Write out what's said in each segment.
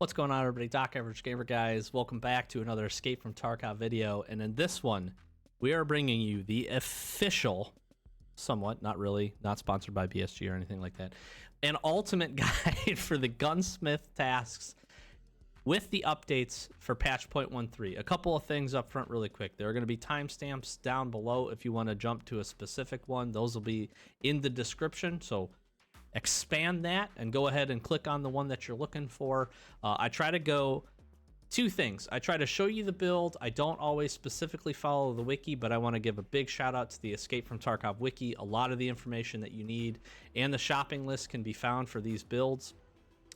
What's going on, everybody? Doc Average Gamer guys. Welcome back to another Escape from Tarkov video. And in this one, we are bringing you the official, somewhat, not really, not sponsored by BSG or anything like that, an ultimate guide for the Gunsmith tasks with the updates for patch 0.13. A couple of things up front really quick. There are going to be timestamps down below if you want to jump to a specific one. Those will be in the description, so expand that and go ahead and click on the one that you're looking for. I try to go two things. I try to show you the build. I don't always specifically follow the wiki, but I want to give a big shout out to the Escape from Tarkov wiki. A lot of the information that you need and the shopping list can be found for these builds.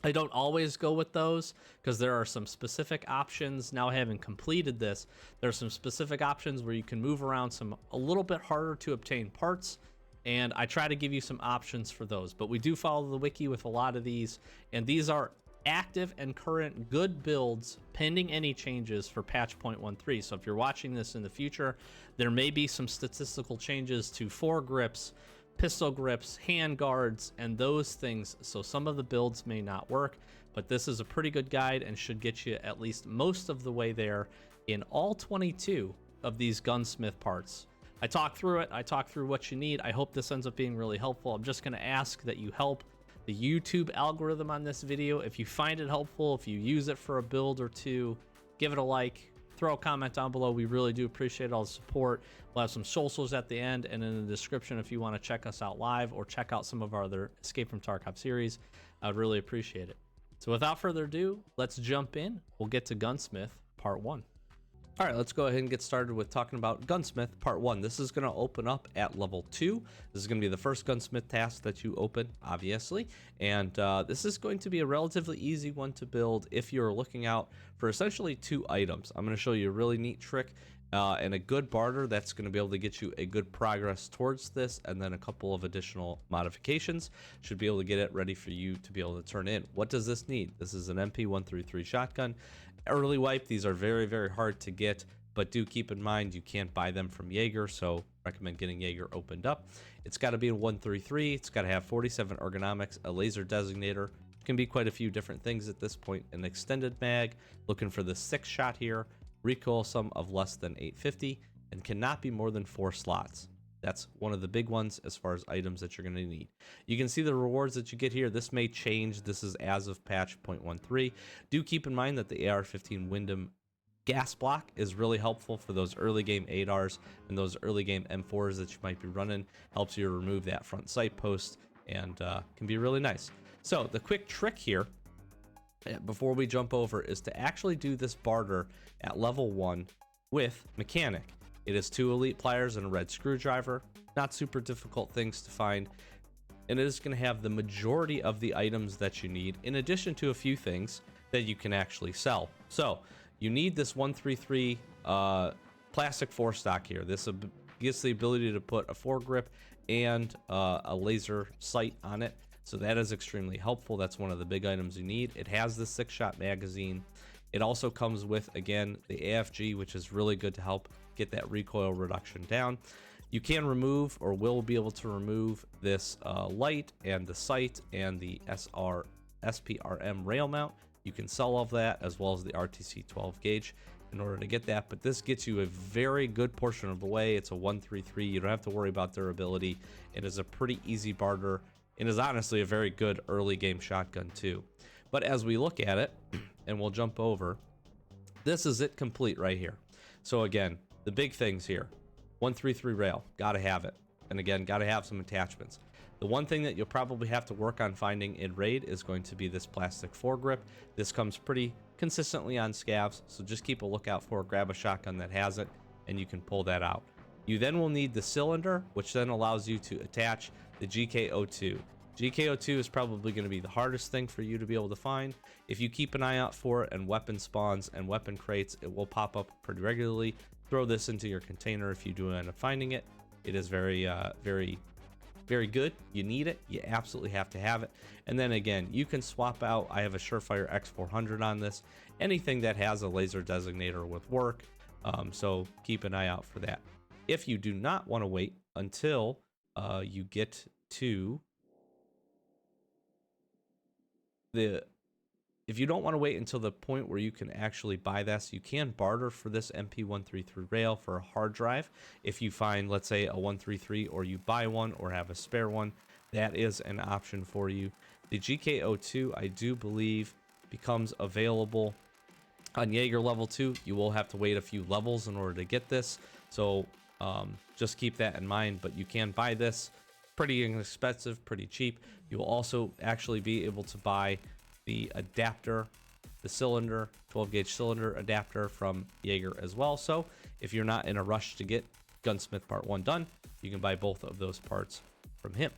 I don't always go with those because there are some specific options. Now, having completed this, there are some specific options where you can move around some a little bit harder to obtain parts, and I try to give you some options for those. But we do follow the wiki with a lot of these, and these are active and current good builds pending any changes for patch 0.13. So if you're watching this in the future, there may be some statistical changes to foregrips, pistol grips, hand guards, and those things. So some of the builds may not work, but this is a pretty good guide and should get you at least most of the way there in all 22 of these gunsmith parts. I talk through it. I talk through what you need. I hope this ends up being really helpful. I'm just going to ask that you help the YouTube algorithm on this video. If you find it helpful, if you use it for a build or two, give it a like, throw a comment down below. We really do appreciate all the support. We'll have some socials at the end and in the description if you want to check us out live or check out some of our other Escape from Tarkov series. I would really appreciate it. So without further ado, let's jump in. We'll get to Gunsmith Part 1. All right, let's go ahead and get started with talking about Gunsmith Part 1. This is going to open up at level 2. This is going to be the first Gunsmith task that you open, obviously. And this is going to be a relatively easy one to build if you're looking out for essentially 2 items. I'm going to show you a really neat trick and a good barter that's going to be able to get you a good progress towards this, and then a couple of additional modifications should be able to get it ready for you to be able to turn in. What does this need? This is an MP133 shotgun. Early wipe, these are very, very hard to get, but do keep in mind you can't buy them from Jaeger, so recommend getting Jaeger opened up. It's got to be a 133. It's got to have 47 ergonomics, a laser designator. Can be quite a few different things at this point. An extended mag, looking for the 6 shot here, recoil sum of less than 850, and cannot be more than 4 slots. That's one of the big ones as far as items that you're going to need. You can see the rewards that you get here. This may change. This is as of patch 0.13. Do keep in mind that the AR-15 Wyndham gas block is really helpful for those early game ADARs and those early game M4s that you might be running. Helps you remove that front sight post and can be really nice. So the quick trick here before we jump over is to actually do this barter at level 1 with mechanic. It is 2 elite pliers and a red screwdriver. Not super difficult things to find. And it is going to have the majority of the items that you need, in addition to a few things that you can actually sell. So you need this 133 plastic forestock here. This gives the ability to put a foregrip and a laser sight on it. So that is extremely helpful. That's one of the big items you need. It has the 6-shot magazine. It also comes with, again, the AFG, which is really good to help get that recoil reduction down. You can remove, or will be able to remove, this light and the sight and the SPRM rail mount. You can sell all of that, as well as the RTC 12 gauge in order to get that, but this gets you a very good portion of the way. It's a 133. You don't have to worry about durability. It is a pretty easy barter. It is honestly a very good early game shotgun too. But as we look at it, and we'll jump over, this is it complete right here. So again, the big things here: 133 rail, gotta have it. And again, gotta have some attachments. The one thing that you'll probably have to work on finding in raid is going to be this plastic foregrip. This comes pretty consistently on scavs, so just keep a lookout for it. Grab a shotgun that has it, and you can pull that out. You then will need the cylinder, which then allows you to attach the GK02. GK02 is probably going to be the hardest thing for you to be able to find. If you keep an eye out for it and weapon spawns and weapon crates, it will pop up pretty regularly. Throw this into your container if you do end up finding it. It is very, very good. You need it. You absolutely have to have it. And then again, you can swap out. I have a Surefire X400 on this. Anything that has a laser designator would work. So keep an eye out for that. If you do not want to wait until you get to the If you don't want to wait until the point where you can actually buy this, you can barter for this MP133 rail for a hard drive. If you find, let's say, a 133, or you buy one or have a spare one, that is an option for you. The GK02, I do believe, becomes available on Jaeger level 2. You will have to wait a few levels in order to get this, so just keep that in mind. But you can buy this pretty inexpensive, pretty cheap. You will also actually be able to buy the adapter, the cylinder, 12 gauge cylinder adapter from Jaeger as well. So if you're not in a rush to get Gunsmith Part 1 done, you can buy both of those parts from him.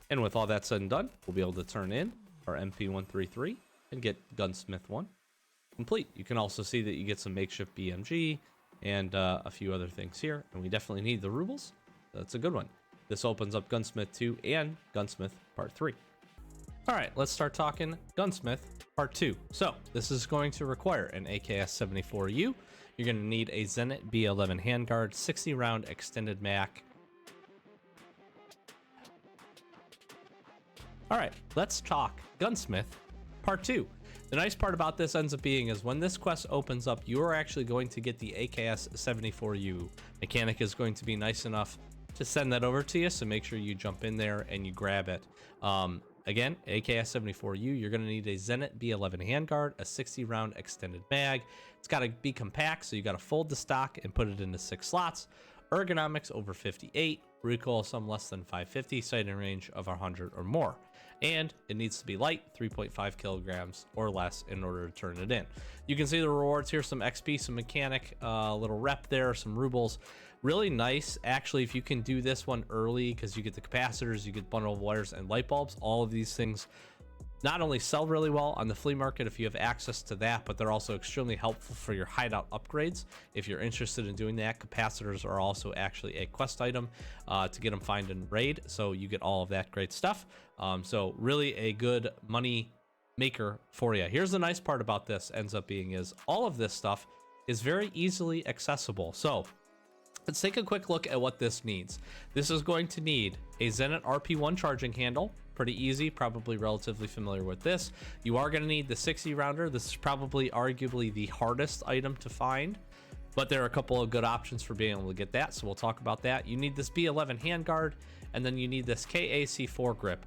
And with all that said and done, we'll be able to turn in our MP133 and get Gunsmith 1 complete. You can also see that you get some makeshift BMG and a few other things here, and we definitely need the rubles. That's a good one. This opens up Gunsmith 2 and Gunsmith Part 3. All right, let's start talking Gunsmith Part 2. So this is going to require an AKS-74U. You're going to need a Zenit B11 handguard, 60 round extended mag. All right, let's talk Gunsmith Part 2. The nice part about this ends up being is when this quest opens up, you are actually going to get the AKS-74U. Mechanic is going to be nice enough to send that over to you, so make sure you jump in there and you grab it. Again, AKS-74U, you're going to need a Zenit B11 handguard, a 60 round extended mag. It's got to be compact, so you got to fold the stock and put it into 6 slots. Ergonomics over 58, recoil some less than 550, sighting range of 100 or more. And it needs to be light, 3.5 kilograms or less in order to turn it in. You can see the rewards here, some XP, some mechanic, little rep there, some rubles. Really nice, actually, if you can do this one early, because you get the capacitors, you get bundle of wires and light bulbs. All of these things not only sell really well on the flea market if you have access to that, but they're also extremely helpful for your hideout upgrades. If you're interested in doing that, capacitors are also actually a quest item to get them find in raid, so you get all of that great stuff. So really a good money maker for you. Here's the nice part about this ends up being is all of this stuff is very easily accessible. So let's take a quick look at what this needs. This is going to need a Zenit RP1 charging handle. Pretty easy, probably relatively familiar with this. You are going to need the 60 rounder. This is probably arguably the hardest item to find, but there are a couple of good options for being able to get that, so we'll talk about that. You need this B11 handguard, and then you need this KAC4 grip.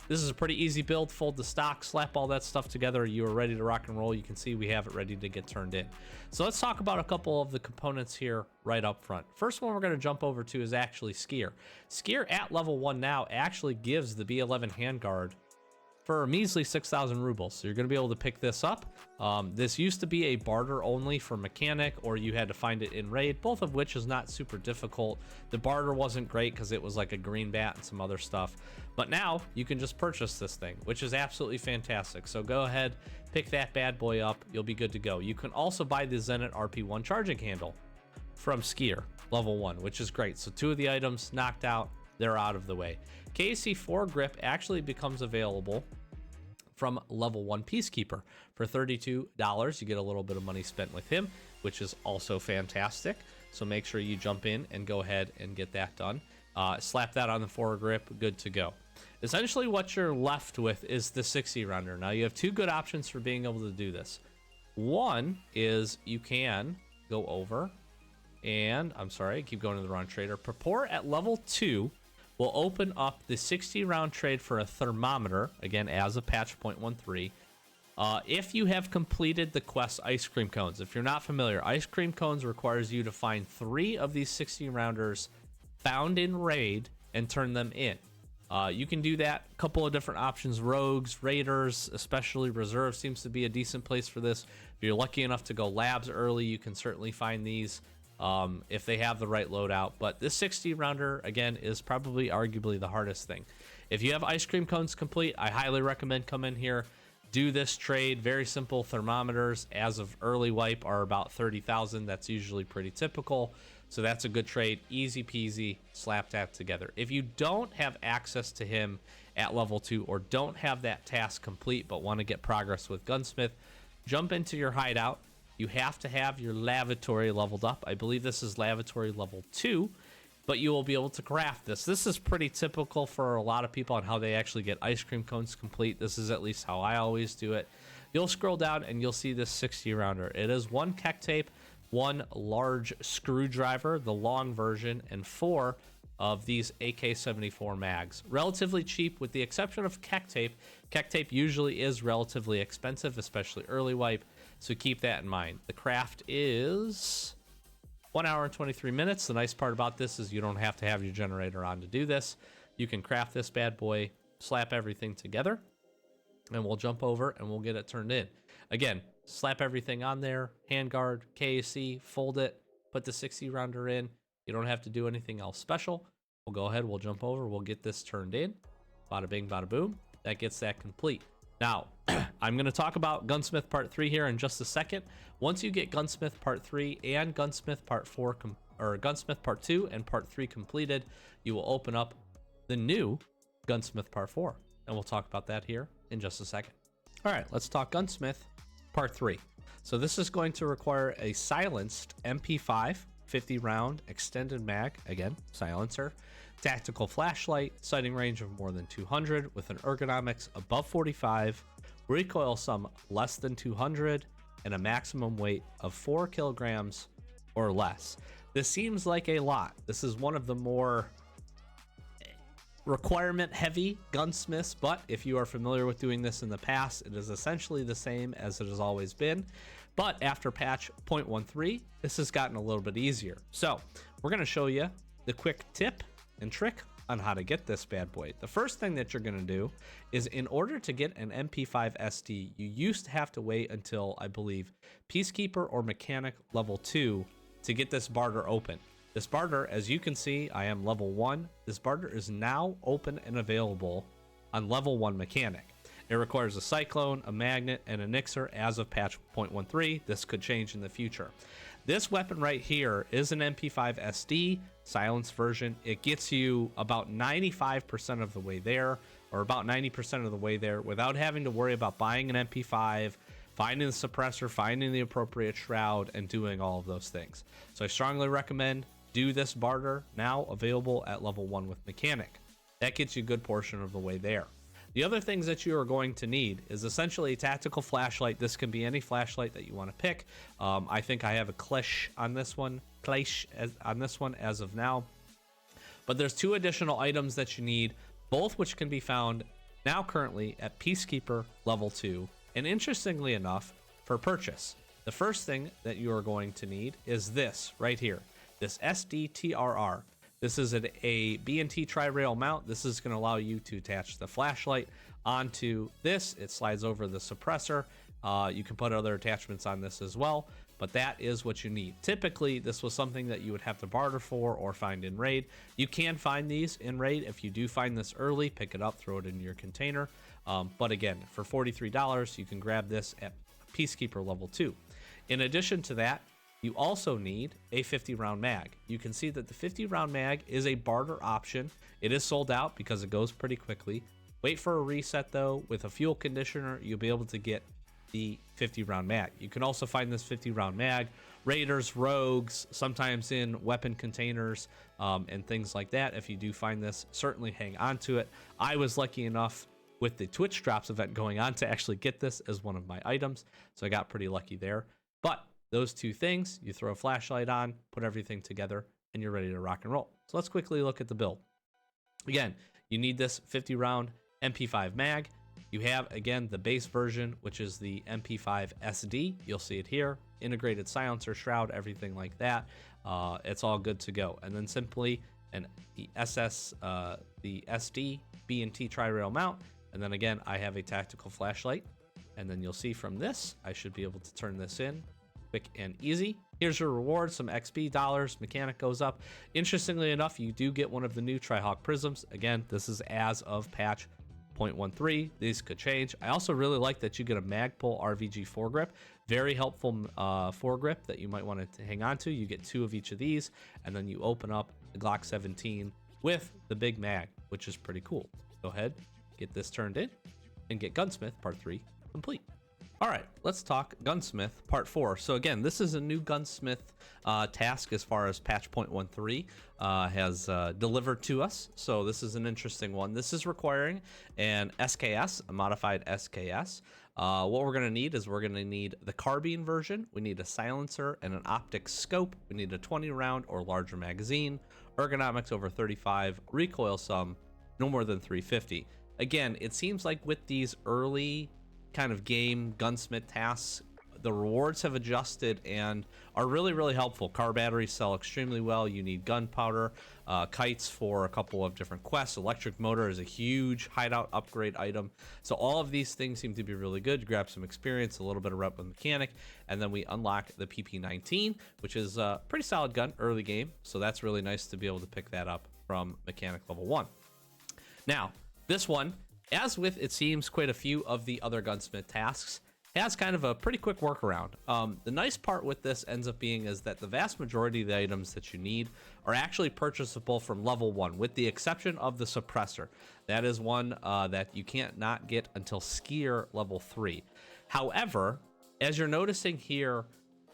This is a pretty easy build. Fold the stock, slap all that stuff together. You are ready to rock and roll. You can see we have it ready to get turned in. So let's talk about a couple of the components here right up front. First one we're going to jump over to is actually Skier. Skier at level 1 now actually gives the B11 handguard for a measly 6,000 rubles. So you're going to be able to pick this up. This used to be a barter only for mechanic, or you had to find it in raid, both of which is not super difficult. The barter wasn't great because it was like a green bat and some other stuff. But now you can just purchase this thing, which is absolutely fantastic. So go ahead, pick that bad boy up. You'll be good to go. You can also buy the Zenit RP1 charging handle from Skier, level 1, which is great. So 2 of the items knocked out. They're out of the way. KC4 grip actually becomes available from level 1 Peacekeeper for $32. You get a little bit of money spent with him, which is also fantastic. So make sure you jump in and go ahead and get that done. Slap that on the foregrip, good to go. Essentially what you're left with is the 60 rounder. Now you have 2 good options for being able to do this. One is you can go over and, I'm sorry, I keep going to the wrong trader. Purport at level 2 will open up the 60 round trade for a thermometer, again as a patch 0.13. If you have completed the quest Ice Cream Cones. If you're not familiar, Ice Cream Cones requires you to find 3 of these 60 rounders found in raid and turn them in. You can do that a couple of different options. Rogues, raiders, especially reserve seems to be a decent place for this. If you're lucky enough to go labs early, you can certainly find these if they have the right loadout. But this 60 rounder again is probably arguably the hardest thing. If you have Ice Cream Cones complete, I highly recommend come in here, do this trade. Very simple. Thermometers as of early wipe are about 30,000. That's usually pretty typical. So that's a good trade, easy peasy, slap that together. If you don't have access to him at level 2 or don't have that task complete but want to get progress with Gunsmith, jump into your hideout. You have to have your lavatory leveled up. I believe this is lavatory level 2, but you will be able to craft this. This is pretty typical for a lot of people on how they actually get Ice Cream Cones complete. This is at least how I always do it. you'll scroll down and you'll see this 60 rounder. It is 1 kek tape, 1 large screwdriver, the long version, and 4 of these AK-74 mags. Relatively cheap with the exception of kek tape. Kek tape usually is relatively expensive, especially early wipe, so keep that in mind. The craft is 1 hour and 23 minutes. The nice part about this is you don't have to have your generator on to do this. You can craft this bad boy, slap everything together, and we'll jump over and we'll get it turned in. Again, slap everything on there, handguard, KAC, fold it, put the 60 rounder in. You don't have to do anything else special. We'll go ahead, we'll jump over, we'll get this turned in. Bada bing, bada boom. That gets that complete. Now, I'm going to talk about Gunsmith Part 3 here in just a second. Once you get Gunsmith Part 3 and Gunsmith Part 4, or Gunsmith Part 2 and Part 3 completed, you will open up the new Gunsmith Part 4. And we'll talk about that here in just a second. All right, let's talk Gunsmith Part 3. So this is going to require a silenced MP5, 50 round extended mag, again, silencer, tactical flashlight, sighting range of more than 200 with an ergonomics above 45, recoil sum less than 200, and a maximum weight of 4 kilograms or less. This seems like a lot. This is one of the more requirement heavy gunsmiths, but if you are familiar with doing this in the past, it is essentially the same as it has always been. But after patch 0.13, this has gotten a little bit easier. So we're going to show you the quick tip and trick on how to get this bad boy. The first thing that you're going to do is, in order to get an MP5 SD, you used to have to wait until, I believe, Peacekeeper or Mechanic level 2 to get this barter open. This barter, as you can see, I am level 1. This barter is now open and available on level 1 Mechanic. It requires a Cyclone, a Magnet, and a Nixer as of patch 0.13. This could change in the future. This weapon right here is an MP5 SD silenced version. It gets you about 95% of the way there, or about 90% of the way there, without having to worry about buying an MP5, finding the suppressor, finding the appropriate shroud, and doing all of those things. So I strongly recommend do this barter, now available at level 1 with Mechanic. That gets you a good portion of the way there. The other things that you are going to need is essentially a tactical flashlight. This can be any flashlight that you want to pick. I think I have a Klesch on this one, as of now. But there's 2 additional items that you need, both which can be found now currently at Peacekeeper level 2, and interestingly enough, for purchase. The first thing that you are going to need is this right here, this SDTRR. This is a B&T tri-rail mount. This is going to allow you to attach the flashlight onto this. It slides over the suppressor. You can put other attachments on this as well, but that is what you need. Typically, this was something that you would have to barter for or find in raid. You can find these in raid. If you do find this early, pick it up, throw it in your container. But again, for $43, you can grab this at Peacekeeper level 2. In addition to that, you also need a 50 round mag. You can see that the 50 round mag is a barter option. It is sold out because it goes pretty quickly. Wait for a reset though. With a fuel conditioner, you'll be able to get the 50 round mag. You can also find this 50 round mag, raiders, rogues, sometimes in weapon containers, and things like that. If you do find this, certainly hang on to it. I was lucky enough with the Twitch Drops event going on to actually get this as one of my items, so I got pretty lucky there. But those 2 things, you throw a flashlight on, put everything together, and you're ready to rock and roll. So let's quickly look at the build. Again, you need this 50 round MP5 mag. You have, again, the base version, which is the MP5 SD. You'll see it here. Integrated silencer, shroud, everything like that. It's all good to go. And then simply the SD B&T tri-rail mount. And then again, I have a tactical flashlight. And then you'll see from this, I should be able to turn this in quick and easy. Here's your reward, some XP dollars. Mechanic goes up. Interestingly enough, you do get one of the new Tri-Hawk prisms. Again, this is as of patch 0.13. These could change. I also really like that you get a Magpul RVG foregrip. Very helpful foregrip that you might want to hang on to. You get 2 of each of these, and then you open up the Glock 17 with the big mag, which is pretty cool. Go ahead, get this turned in, and get Gunsmith Part 3 complete. All right, let's talk Gunsmith Part 4. So again, this is a new Gunsmith task as far as patch 0.13 has delivered to us. So this is an interesting one. This is requiring an SKS, a modified SKS. What we're going to need is we're going to need the carbine version. We need a silencer and an optic scope. We need a 20 round or larger magazine, ergonomics over 35, recoil sum no more than 350. Again, it seems like with these early kind of game gunsmith tasks, the rewards have adjusted and are really helpful. Car batteries sell extremely well. You need gunpowder, kites for a couple of different quests. Electric motor is a huge hideout upgrade item. So all of these things seem to be really good. Grab some experience, a little bit of rep with mechanic, and then we unlock the PP19, which is a pretty solid gun early game. So that's really nice to be able to pick that up from mechanic level 1. Now, this one, as with, it seems, quite a few of the other gunsmith tasks, has kind of a pretty quick workaround. The nice part with this ends up being is that the vast majority of the items that you need are actually purchasable from level 1, with the exception of the suppressor. That is one that you can't not get until skier level 3. However, as you're noticing here,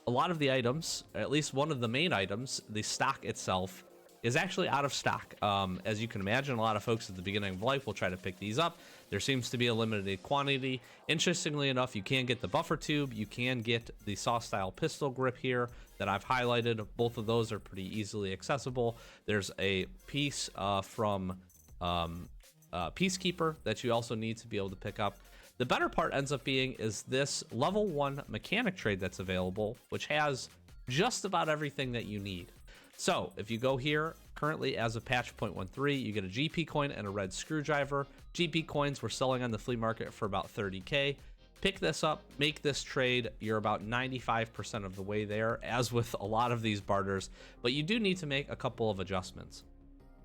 a lot of the items, at least one of the main items, the stock itself, is actually out of stock. As you can imagine, a lot of folks at the beginning of life will try to pick these up. There seems to be a limited quantity. Interestingly enough, you can get the buffer tube, you can get the saw style pistol grip here that I've highlighted. Both of those are pretty easily accessible. There's a piece from Peacekeeper that you also need to be able to pick up. The better part ends up being is this level 1 mechanic trade that's available, which has just about everything that you need. So if you go here, currently as of patch 0.13, you get a GP coin and a red screwdriver. GP coins we're selling on the flea market for about 30K. Pick this up, make this trade. You're about 95% of the way there, as with a lot of these barters, but you do need to make a couple of adjustments.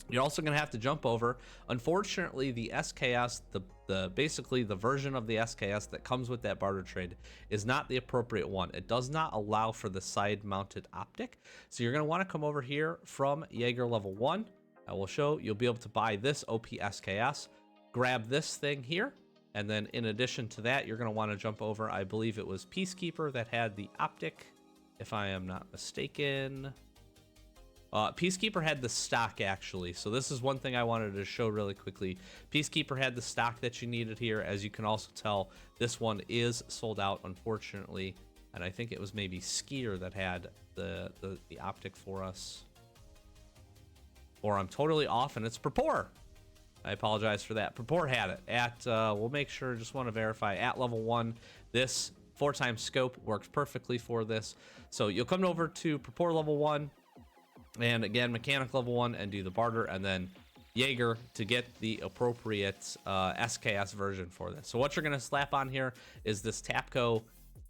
You're also going to have to jump over. Unfortunately, the SKS, basically the version of the SKS that comes with that barter trade, is not the appropriate one. It does not allow for the side-mounted optic. So you're going to want to come over here from Jaeger level 1. I will show you'll be able to buy this OP SKS. Grab this thing here, and then in addition to that, you're going to want to jump over. I believe it was Peacekeeper that had the optic, if I am not mistaken. Peacekeeper had the stock, actually, so this is one thing I wanted to show really quickly. Peacekeeper had the stock that you needed here. As you can also tell, this one is sold out, unfortunately, and I think it was maybe Skier that had the optic for us, or I'm totally off and it's Purpore. I apologize for that. Purpore had it at we'll make sure, just want to verify, at level 1. This 4x scope works perfectly for this. So you'll come over to Purpore level 1, and again, mechanic level 1, and do the barter, and then Jaeger to get the appropriate SKS version for this. So what you're going to slap on here is this Tapco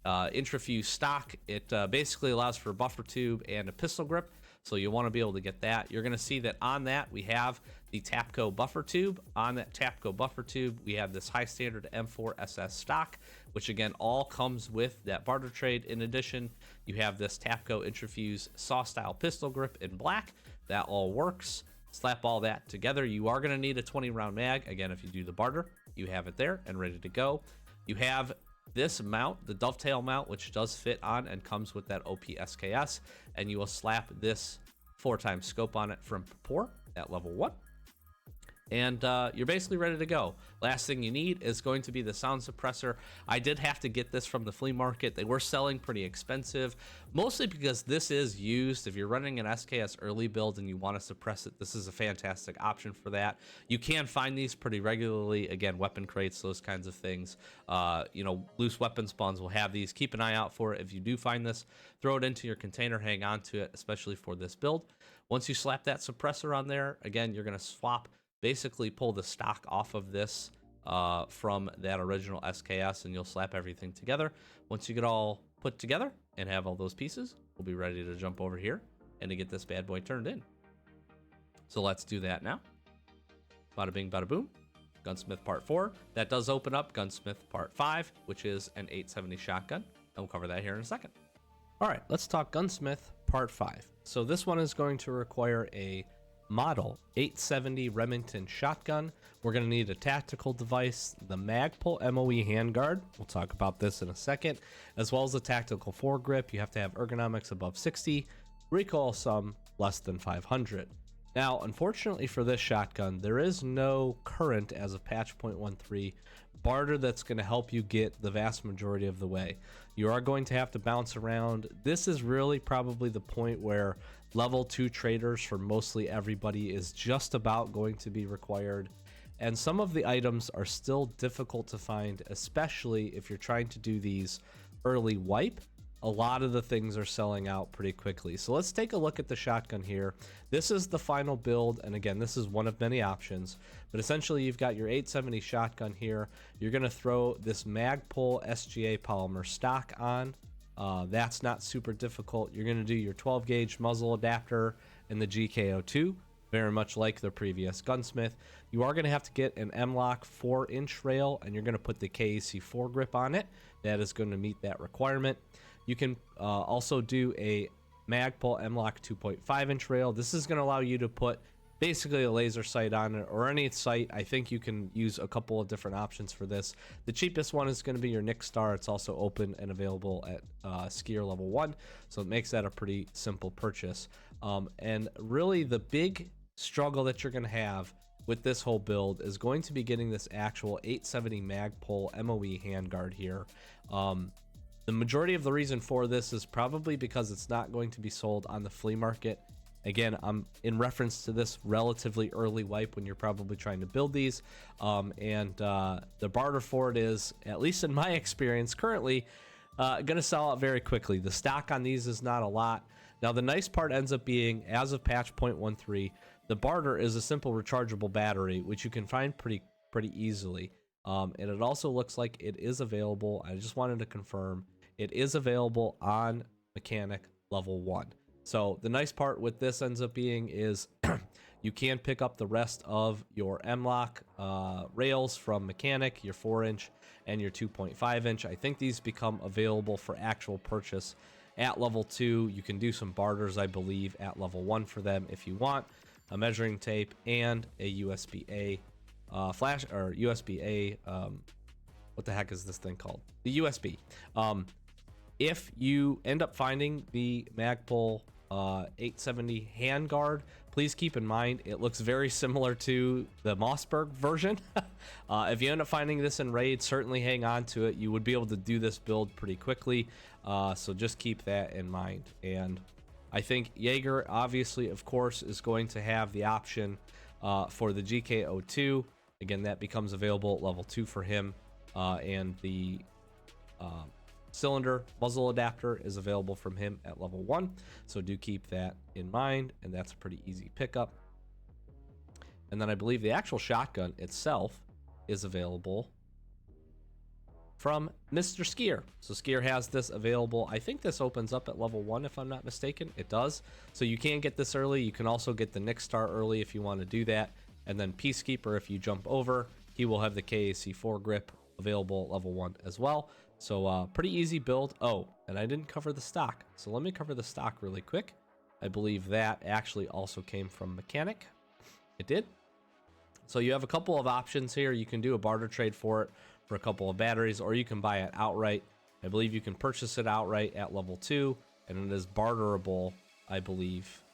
Intrafuse stock. It basically allows for a buffer tube and a pistol grip, so you want to be able to get that. You're going to see that on that we have the Tapco buffer tube. On that Tapco buffer tube, we have this high standard M4 SS stock, which again all comes with that barter trade. In addition, you have this Tapco Intrafuse saw style pistol grip in black. That all works. Slap all that together. You are going to need a 20 round mag. Again, if you do the barter, you have it there and ready to go. You have this mount, the dovetail mount, which does fit on and comes with that OP SKS, and you will slap this 4x scope on it from Purpore at level 1. And you're basically ready to go. Last thing you need is going to be the sound suppressor. I did have to get this from the flea market. They were selling pretty expensive, mostly because this is used. If you're running an SKS early build and you want to suppress it, this is a fantastic option for that. You can find these pretty regularly. Again, weapon crates, those kinds of things. Loose weapon spawns will have these. Keep an eye out for it. If you do find this, throw it into your container, hang on to it, especially for this build. Once you slap that suppressor on there, again, you're going to swap, basically pull the stock off of this from that original SKS, and you'll slap everything together. Once you get all put together and have all those pieces, we'll be ready to jump over here and to get this bad boy turned in. So let's do that now. Bada bing, bada boom. Gunsmith Part 4. That does open up Gunsmith Part 5, which is an 870 shotgun, and we'll cover that here in a second. All right, let's talk Gunsmith Part 5. So this one is going to require a model 870 Remington shotgun. We're going to need a tactical device, the Magpul MOE handguard. We'll talk about this in a second, as well as a tactical foregrip. You have to have ergonomics above 60, recoil some less than 500. Now, unfortunately for this shotgun, there is no current as of patch 0.13 barter that's going to help you get the vast majority of the way. You are going to have to bounce around. This is really probably the point where level 2 traders for mostly everybody is just about going to be required. And some of the items are still difficult to find, especially if you're trying to do these early wipe. A lot of the things are selling out pretty quickly. So let's take a look at the shotgun here. This is the final build, and again, this is one of many options, but essentially you've got your 870 shotgun here. You're going to throw this Magpul SGA polymer stock on. That's not super difficult. You're going to do your 12 gauge muzzle adapter and the GK02, very much like the previous Gunsmith. You are going to have to get an M-LOK 4-inch rail, and you're going to put the KAC foregrip on it. That is going to meet that requirement. You can also do a Magpul M-LOK 2.5-inch rail. This is going to allow you to put basically a laser sight on it, or any sight. I think you can use a couple of different options for this. The cheapest one is going to be your Nick Star. It's also open and available at Skier level 1, so it makes that a pretty simple purchase. And really the big struggle that you're going to have with this whole build is going to be getting this actual 870 Magpul MOE handguard here. The majority of the reason for this is probably because it's not going to be sold on the flea market. Again, I'm in reference to this relatively early wipe when you're probably trying to build these. The barter for it is, at least in my experience currently, going to sell out very quickly. The stock on these is not a lot. Now, the nice part ends up being, as of patch 0.13, the barter is a simple rechargeable battery, which you can find pretty easily. And it also looks like it is available. I just wanted to confirm it is available on mechanic level 1. So the nice part with this ends up being is you can pick up the rest of your M-LOK rails from mechanic, your 4-inch and your 2.5-inch. I think these become available for actual purchase at level 2. You can do some barters, I believe, at level 1 for them if you want. A measuring tape and a USB-A flash, or USB-A, what the heck is this thing called? The USB. If you end up finding the Magpul 870 handguard, please keep in mind it looks very similar to the Mossberg version. If you end up finding this in raid, certainly hang on to it. You would be able to do this build pretty quickly, so just keep that in mind. And I think Jaeger, obviously, of course, is going to have the option for the GK02. Again, that becomes available at level 2 for him, and the cylinder muzzle adapter is available from him at level 1, so do keep that in mind, and that's a pretty easy pickup. And then I believe the actual shotgun itself is available from Mr. Skier. So Skier has this available. I think this opens up at level 1 if I'm not mistaken. It does, so you can get this early. You can also get the Nick Star early if you want to do that, and then Peacekeeper, if you jump over, he will have the KAC foregrip available at level 1 as well. So pretty easy build. Oh, and I didn't cover the stock, so let me cover the stock really quick. I believe that actually also came from mechanic. It did. So you have a couple of options here. You can do a barter trade for it for a couple of batteries, or you can buy it outright. I believe you can purchase it outright at level 2, and it is barterable, I believe,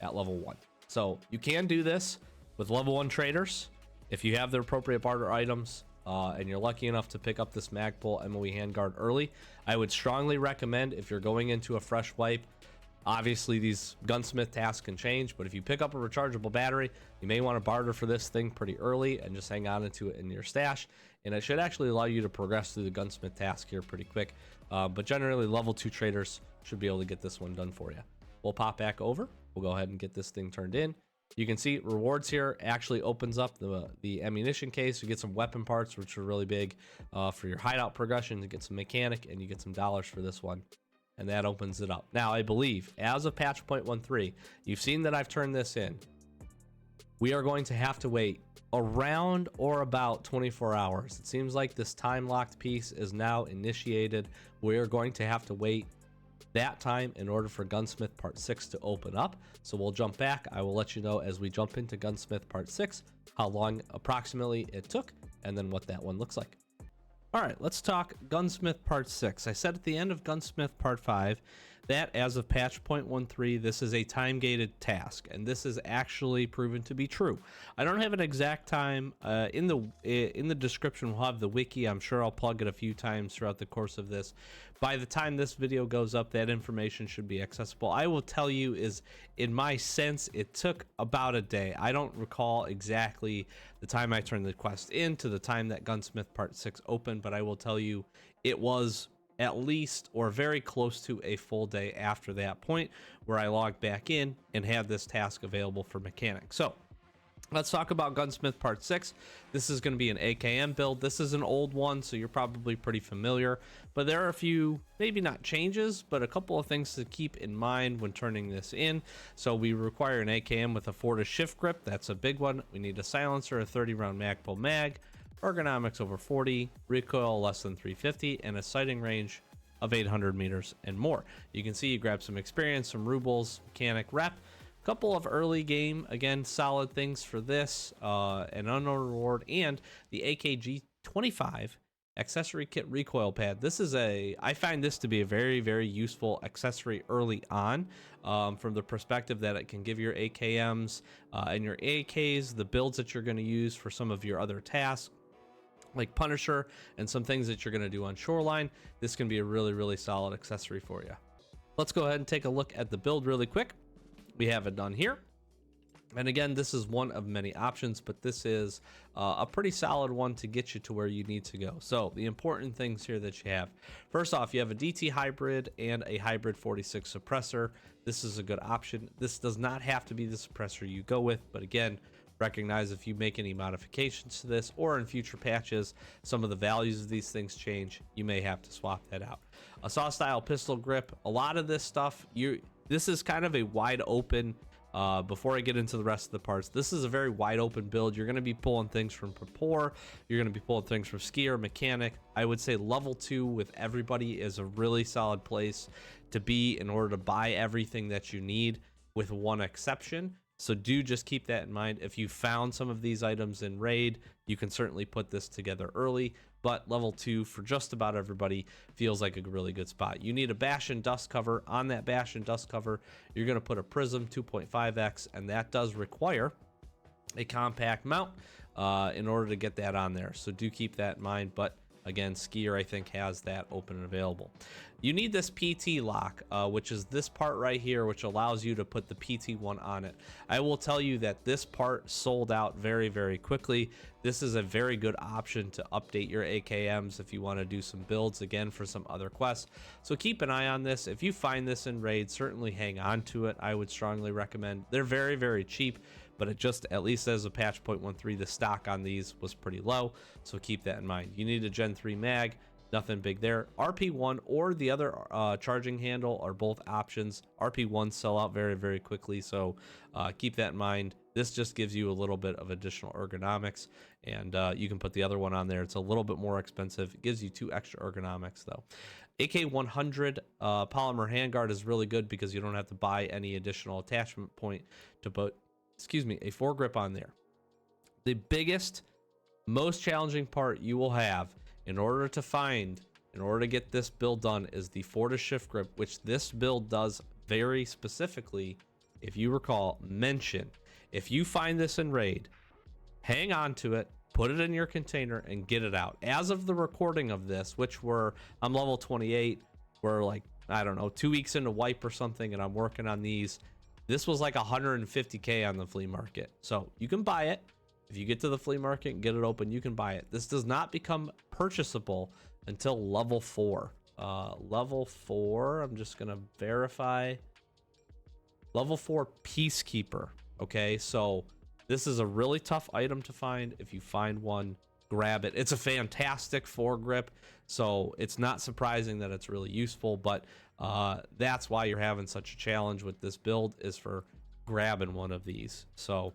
at level 1. So you can do this with level 1 traders if you have the appropriate barter items. And you're lucky enough to pick up this Magpul MOE handguard early. I would strongly recommend, if you're going into a fresh wipe, obviously these Gunsmith tasks can change, but if you pick up a rechargeable battery, you may want to barter for this thing pretty early and just hang on to it in your stash, and it should actually allow you to progress through the Gunsmith task here pretty quick. But generally level 2 traders should be able to get this one done for you. We'll pop back over. We'll go ahead and get this thing turned in. You can see rewards here actually opens up the ammunition case. You get some weapon parts, which are really big for your hideout progression. You get some mechanic, and you get some dollars for this one, and that opens it up. Now, I believe as of patch 0.13, you've seen that I've turned this in. We are going to have to wait around or about 24 hours. It seems like this time locked piece is now initiated. We're going to have to wait that time in order for Gunsmith Part 6 to open up. So we'll jump back. I will let you know as we jump into Gunsmith Part 6 how long approximately it took and then what that one looks like. All right, let's talk Gunsmith Part 6. I said at the end of Gunsmith Part 5 that as of patch 0.13, this is a time-gated task, and this is actually proven to be true. I don't have an exact time. In the description, we'll have the wiki. I'm sure I'll plug it a few times throughout the course of this. By the time this video goes up, that information should be accessible. I will tell you is, in my sense, it took about a day. I don't recall exactly the time I turned the quest in to the time that Gunsmith Part 6 opened, but I will tell you it was at least or very close to a full day after that point where I logged back in and had this task available for mechanics. So let's talk about Gunsmith Part 6. This is going to be an AKM build. This is an old one, so you're probably pretty familiar, but there are a few, maybe not changes, but a couple of things to keep in mind when turning this in. So we require an AKM with a 4 to shift grip. That's a big one. We need a silencer, a 30 round Magpul mag, ergonomics over 40, recoil less than 350, and a sighting range of 800 meters and more. You can see you grab some experience, some rubles, mechanic rep, a couple of early game, again, solid things for this, an unknown reward, and the AKG 25 accessory kit recoil pad. This is I find this to be a very, very useful accessory early on, from the perspective that it can give your AKMs and your AKs the builds that you're going to use for some of your other tasks, like Punisher and some things that you're going to do on Shoreline. This can be a really, really solid accessory for you. Let's go ahead and take a look at the build really quick. We have it done here. And again, this is one of many options, but this is a pretty solid one to get you to where you need to go. So the important things here that you have, first off, you have a DT hybrid and a hybrid 46 suppressor. This is a good option. This does not have to be the suppressor you go with, but again, recognize if you make any modifications to this or in future patches, some of the values of these things change, you may have to swap that out. A saw style pistol grip, a lot of this stuff, this is kind of a wide open, before I get into the rest of the parts, this is a very wide open build. You're going to be pulling things from Prapor, you're going to be pulling things from Skier, Mechanic. I would say level 2 with everybody is a really solid place to be in order to buy everything that you need, with one exception. So do just keep that in mind. If you found some of these items in raid, you can certainly put this together early, but level 2 for just about everybody feels like a really good spot. You need a bash and dust cover. On that bash and dust cover, you're going to put a prism 2.5x, and that does require a compact mount in order to get that on there. So do keep that in mind, but again, Skier I think has that open and available. You need this PT lock, which is this part right here, which allows you to put the PT1 on it. I will tell you that this part sold out very, very quickly. This is a very good option to update your AKMs if you want to do some builds again for some other quests. So keep an eye on this. If you find this in raid, certainly hang on to it. I would strongly recommend. They're very, very cheap, but it just, at least as a patch 0.13, the stock on these was pretty low, so keep that in mind. You need a Gen 3 mag, nothing big there. RP1 or the other charging handle are both options. RP1 sell out very, very quickly, so keep that in mind. This just gives you a little bit of additional ergonomics, and you can put the other one on there. It's a little bit more expensive. It gives you 2 extra ergonomics though. AK100 polymer handguard is really good because you don't have to buy any additional attachment point to put, a foregrip on there. The biggest, most challenging part you will have in order to get this build done is the 4 to shift grip, which this build does very specifically, if you recall, mention. If you find this in raid, hang on to it, put it in your container, and get it out. As of the recording of this, which I'm level 28, we're like, I don't know, 2 weeks into wipe or something, and I'm working on these. This was like 150K on the flea market. So you can buy it. If you get to the flea market and get it open, you can buy it. This does not become purchasable until level 4. Level 4, I'm just going to verify. Level 4 Peacekeeper. Okay, so this is a really tough item to find. If you find one, grab it. It's a fantastic foregrip, so it's not surprising that it's really useful, but that's why you're having such a challenge with this build, is for grabbing one of these. So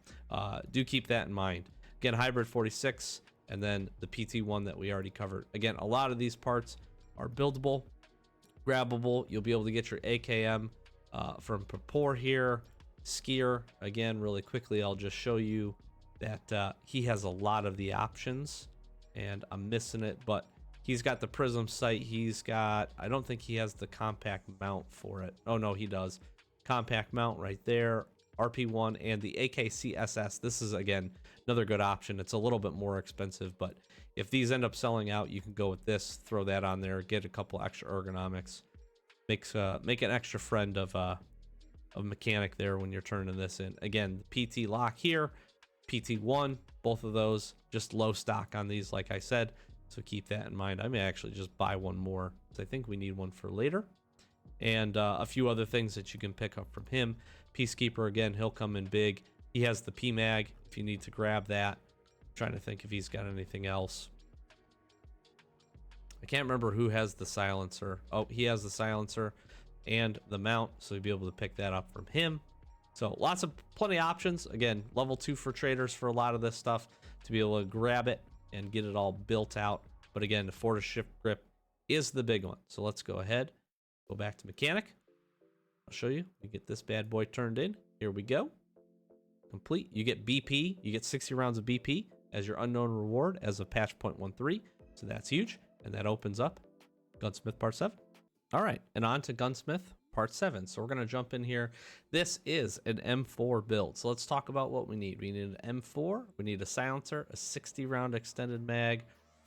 do keep that in mind. Again, hybrid 46, and then the PT1 that we already covered. Again, a lot of these parts are buildable. grabbable. You'll be able to get your AKM from Papor here. Skier, again, really quickly, I'll just show you that he has a lot of the options, and I'm missing it, but he's got the prism sight. He's got, I don't think he has the compact mount for it. Oh no, he does. Compact mount right there, RP1, and the AKCSS. This is, again, another good option. It's a little bit more expensive, but if these end up selling out, you can go with this, throw that on there, get a couple extra ergonomics, make an extra friend of mechanic there when you're turning this in. Again, the PT lock here, PT1, both of those just low stock on these, like I said, so keep that in mind. I may actually just buy one more because I think we need one for later, and a few other things that you can pick up from him. Peacekeeper, again, he'll come in big. He has the PMAG if you need to grab that. I'm trying to think if he's got anything else. I can't remember who has the silencer. Oh, he has the silencer and the mount, so you'll be able to pick that up from him. So plenty of options. Again, level 2 for traders for a lot of this stuff to be able to grab it and get it all built out. But again, the Fortis shift grip is the big one. So let's go ahead, go back to mechanic. I'll show you. We get this bad boy turned in. Here we go. Complete. You get BP. You get 60 rounds of BP as your unknown reward as of patch 0.13. So that's huge. And that opens up Gunsmith Part 7. All right, and on to Gunsmith Part 7. So we're going to jump in here. This is an M4 build. So let's talk about what we need. We need an M4. We need a silencer, a 60-round extended mag,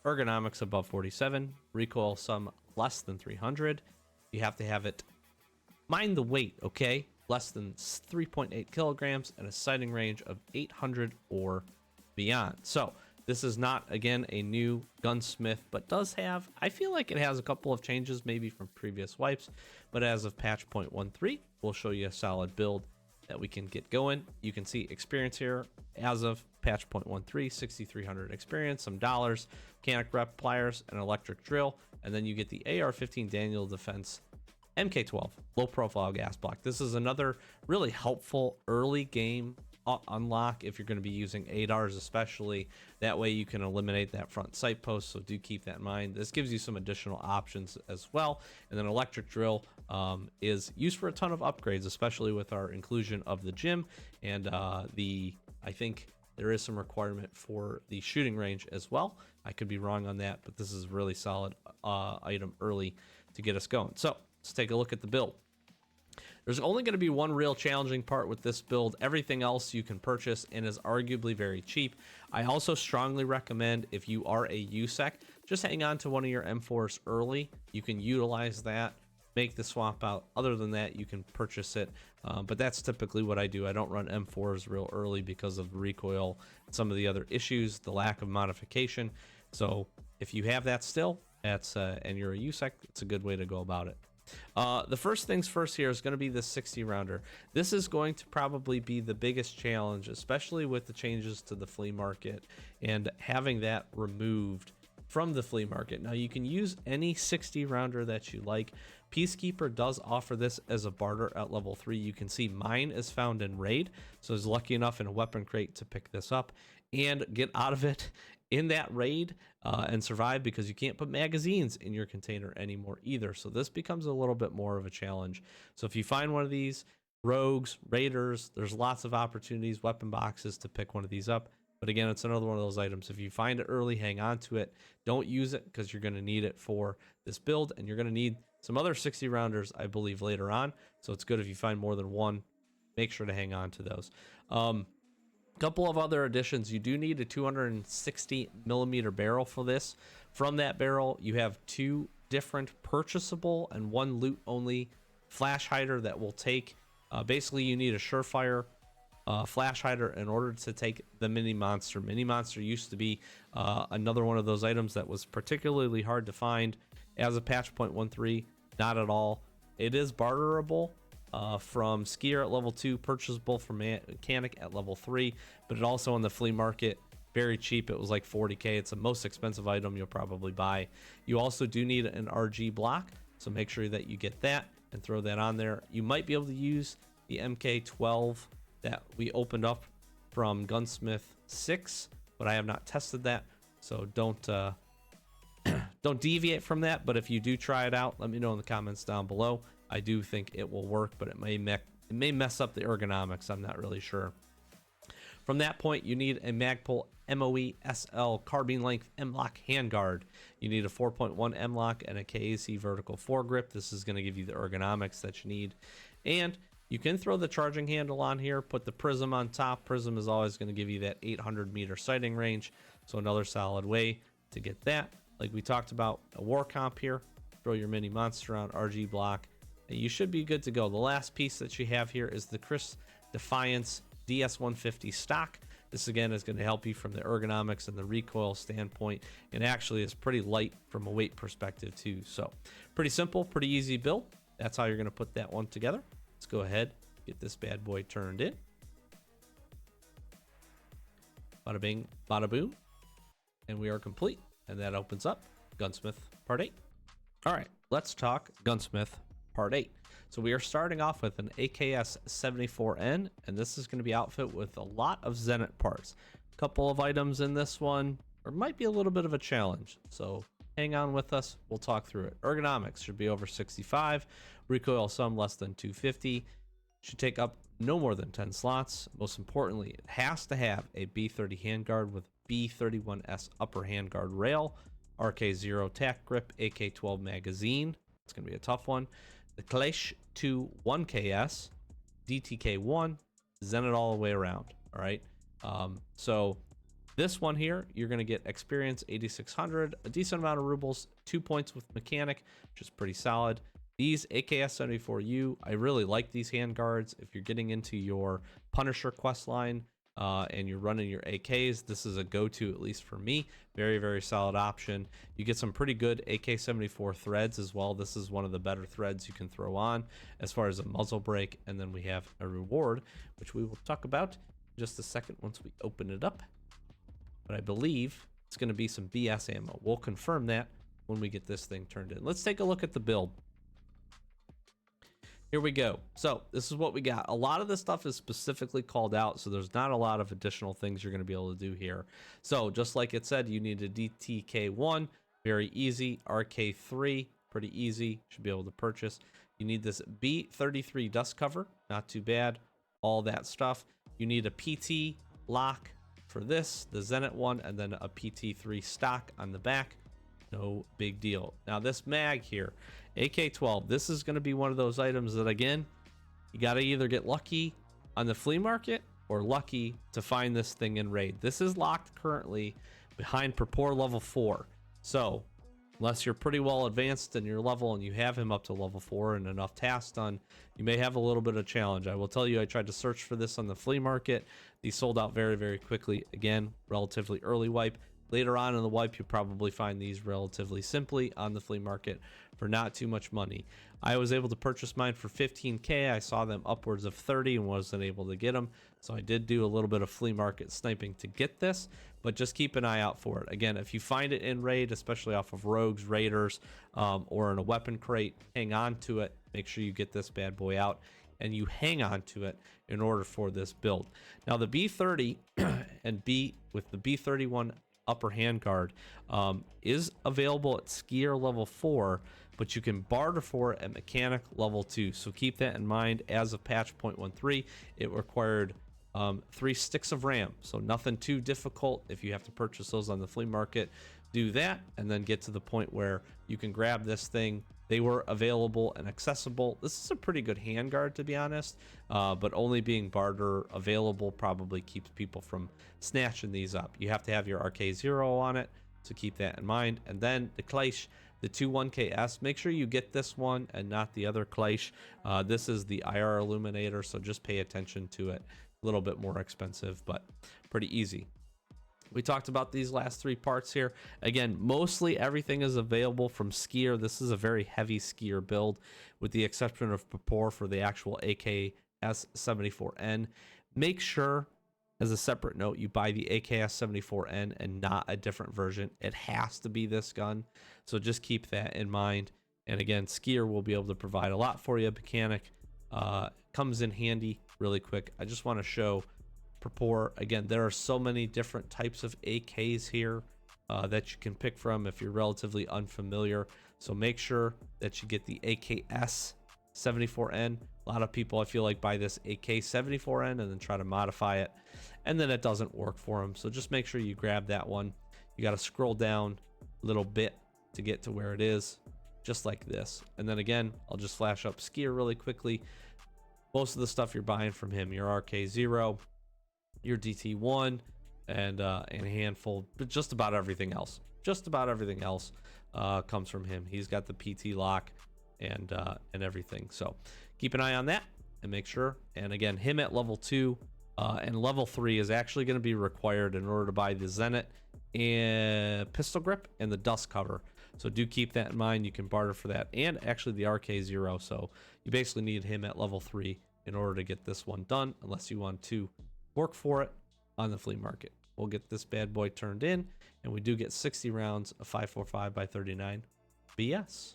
ergonomics above 47, recoil some less than 300. You have to have it, mind the weight, okay? Less than 3.8 kilograms and a sighting range of 800 or beyond. So this is not, again, a new Gunsmith, but does have, I feel like it has a couple of changes maybe from previous wipes, but as of patch 0.13, we'll show you a solid build that we can get going. You can see experience here as of patch 0.13, 6,300 experience, some dollars, mechanic rep pliers, an electric drill, and then you get the AR-15 Daniel Defense MK12 low profile gas block. This is another really helpful early game unlock if you're going to be using ADARs, especially. That way you can eliminate that front sight post, so do keep that in mind. This gives you some additional options as well. And then electric drill is used for a ton of upgrades, especially with our inclusion of the gym and I think there is some requirement for the shooting range as well. I could be wrong on that, but this is a really solid item early to get us going. So let's take a look at the build. There's only going to be one real challenging part with this build. Everything else you can purchase and is arguably very cheap. I also strongly recommend, if you are a USEC, just hang on to one of your M4s early. You can utilize that, make the swap out. Other than that, you can purchase it. But that's typically what I do. I don't run M4s real early because of recoil, some of the other issues, the lack of modification. So if you have that still, that's and you're a USEC, it's a good way to go about it. The first things first here is going to be the 60 rounder. This is going to probably be the biggest challenge, especially with the changes to the flea market and having that removed from the flea market. Now you can use any 60 rounder that you like. Peacekeeper does offer this as a barter at level 3. You can see mine is found in raid, so I was lucky enough in a weapon crate to pick this up and get out of it in that raid and survive, because you can't put magazines in your container anymore either. So this becomes a little bit more of a challenge. So if you find one of these rogues, raiders, there's lots of opportunities, weapon boxes to pick one of these up. But again, it's another one of those items. If you find it early, hang on to it. Don't use it because you're going to need it for this build, and you're going to need some other 60 rounders, I believe, later on. So it's good if you find more than one, make sure to hang on to those. Couple of other additions. You do need a 260 millimeter barrel for this. From that barrel, you have 2 different purchasable and 1 loot only flash hider that will take. Basically, you need a surefire flash hider in order to take the mini monster. Mini monster used to be another one of those items that was particularly hard to find as of patch 0.13. Not at all. It is barterable. From skier at level 2, purchasable from mechanic at level 3, but it also on the flea market, very cheap. It was like 40k. It's the most expensive item you'll probably buy. You also do need an RG block, so make sure that you get that and throw that on there. You might be able to use the MK12 that we opened up from Gunsmith 6, but I have not tested that, so don't Don't deviate from that, but if you do try it out, let me know in the comments down below. I do think it will work, but it may mess up the ergonomics. I'm not really sure. From that point, you need a Magpul MOE SL carbine length M-LOK handguard. You need a 4.1 M-LOK and a KAC vertical foregrip. This is going to give you the ergonomics that you need. And you can throw the charging handle on here, put the prism on top. Prism is always going to give you that 800 meter sighting range. So another solid way to get that. Like we talked about, a war comp here. Throw your mini monster on RG block, and you should be good to go. The last piece that you have here is the Chris Defiance DS150 stock. This again is going to help you from the ergonomics and the recoil standpoint, and actually is pretty light from a weight perspective too. So pretty simple, pretty easy build. That's how you're going to put that one together. Let's go ahead, get this bad boy turned in. Bada bing, bada boom, and we are complete. And that opens up Gunsmith Part 8. All right, let's talk Gunsmith Part 8. So we are starting off with an AKS 74N, and this is going to be outfit with a lot of Zenit parts. A couple of items in this one, or might be a little bit of a challenge. So hang on with us, we'll talk through it. Ergonomics should be over 65, recoil some less than 250, should take up no more than 10 slots. Most importantly, it has to have a B30 handguard with B31S upper handguard rail, RK0 tack grip, AK12 magazine. It's going to be a tough one. The Clash 2 1KS, DTK1, Zenit all the way around. All right. So this one here, you're going to get experience 8600, a decent amount of rubles, 2 points with mechanic, which is pretty solid. These AKS 74U, I really like these handguards. If you're getting into your Punisher quest line, and you're running your AKs, this is a go-to, at least for me. Very, very solid option. You get some pretty good AK-74 threads as well. This is one of the better threads you can throw on as far as a muzzle brake. And then we have a reward, which we will talk about in just a second once we open it up. But I believe it's going to be some BS ammo. We'll confirm that when we get this thing turned in. Let's take a look at the build. Here we go. So this is what we got. A lot of this stuff is specifically called out, so there's not a lot of additional things you're going to be able to do here. So just like it said, you need a DTK1, very easy. RK3, pretty easy, should be able to purchase. You need this B33 dust cover, not too bad. All that stuff. You need a PT lock for this, the Zenit one, and then a PT3 stock on the back. No big deal. Now this mag here, AK-12, this is going to be one of those items that, again, you got to either get lucky on the flea market or lucky to find this thing in raid. This is locked currently behind Purpore level 4. So unless you're pretty well advanced in your level and you have him up to level 4 and enough tasks done, you may have a little bit of challenge. I will tell you, I tried to search for this on the flea market. These sold out very, very quickly. Again, relatively early wipe. Later on in the wipe, you'll probably find these relatively simply on the flea market for not too much money. I was able to purchase mine for 15K. I saw them upwards of 30 and wasn't able to get them. So I did do a little bit of flea market sniping to get this, but just keep an eye out for it. Again, if you find it in raid, especially off of rogues, raiders, or in a weapon crate, hang on to it. Make sure you get this bad boy out and you hang on to it in order for this build. Now the B30 and with the B31 upper handguard is available at skier level 4, but you can barter for it at mechanic level 2. So keep that in mind. As of patch 0.13, it required 3 sticks of RAM, so nothing too difficult. If you have to purchase those on the flea market, do that and then get to the point where you can grab this thing. They were available and accessible. This is a pretty good handguard, to be honest, but only being barter available probably keeps people from snatching these up. You have to have your RK0 on it, so keep that in mind. And then the Clash, the 21KS, make sure you get this one and not the other Clash. This is the IR illuminator, so just pay attention to it. A little bit more expensive, but pretty easy. We talked about these last 3 parts here. Again, mostly everything is available from skier. This is a very heavy skier build, with the exception of Purpore for the actual AKS-74N. Make sure, as a separate note, you buy the AKS-74N and not a different version. It has to be this gun, so just keep that in mind. And again, skier will be able to provide a lot for you. Mechanic comes in handy really quick. I just want to show Purpore. Again, there are so many different types of AKs here. that you can pick from if you're relatively unfamiliar. So make sure that you get the AKS 74N. A lot of people, I feel like, buy this AK 74N and then try to modify it, and then it doesn't work for them. So just make sure you grab that one. You got to scroll down a little bit to get to where it is, just like this. And then again, I'll just flash up Skier really quickly. Most of the stuff you're buying from him, your RK0, your DT1, and a handful, but just about everything else comes from him. He's got the PT lock and everything. So keep an eye on that and make sure. And again, him at level 2 and level 3 is actually going to be required in order to buy the Zenit and pistol grip and the dust cover. So do keep that in mind. You can barter for that, and actually the RK0. So you basically need him at level 3 in order to get this one done, unless you want to work for it on the flea market. We'll get this bad boy turned in, and we do get 60 rounds of 5.45 by 39 BS.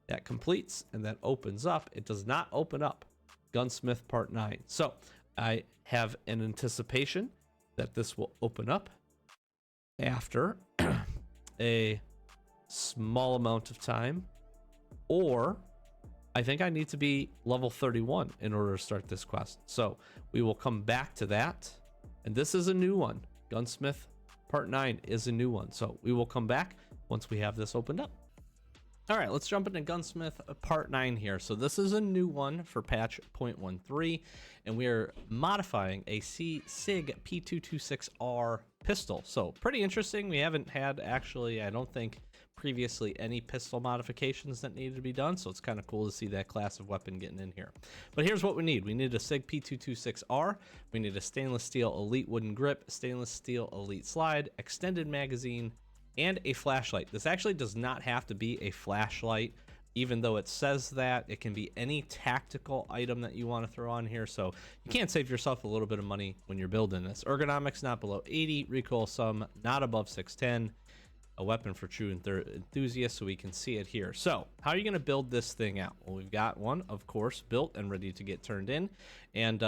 That completes, and that opens up. It does not open up Gunsmith Part 9. So I have an anticipation that this will open up after a small amount of time, or I think I need to be level 31 in order to start this quest. So we will come back to that. And this is a new one. Gunsmith Part 9 is a new one. So we will come back once we have this opened up. All right, let's jump into Gunsmith Part 9 here. So this is a new one for patch 0.13, and we are modifying a SIG P226R pistol. So pretty interesting. We haven't had, actually, I don't think, previously any pistol modifications that needed to be done, so it's kind of cool to see that class of weapon getting in here. But here's what we need. We need a SIG P226R, we need a stainless steel elite wooden grip, stainless steel elite slide, extended magazine, and a flashlight. This actually does not have to be a flashlight, even though it says that. It can be any tactical item that you want to throw on here, so you can't save yourself a little bit of money when you're building this. Ergonomics not below 80, recoil sum not above 610, a weapon for true enthusiasts, so we can see it here. So how are you going to build this thing out? Well, we've got one, of course, built and ready to get turned in, and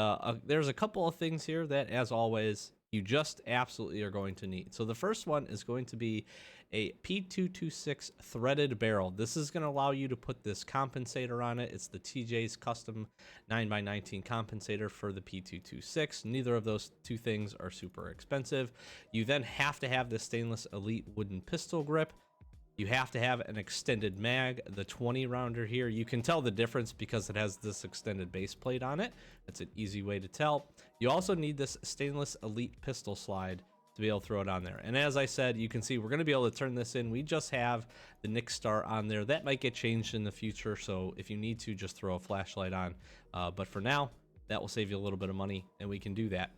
there's a couple of things here that, as always, you just absolutely are going to need. So the first one is going to be a P226 threaded barrel. This is going to allow you to put this compensator on it. It's the TJ's custom 9x19 compensator for the P226. Neither of those two things are super expensive. You then have to have the stainless elite wooden pistol grip. You have to have an extended mag, the 20 rounder here. You can tell the difference because it has this extended base plate on it. That's an easy way to tell. You also need this stainless elite pistol slide to be able to throw it on there. And as I said, you can see we're going to be able to turn this in. We just have the Nick Star on there. That might get changed in the future, so if you need to, just throw a flashlight on. But for now, that will save you a little bit of money, and we can do that.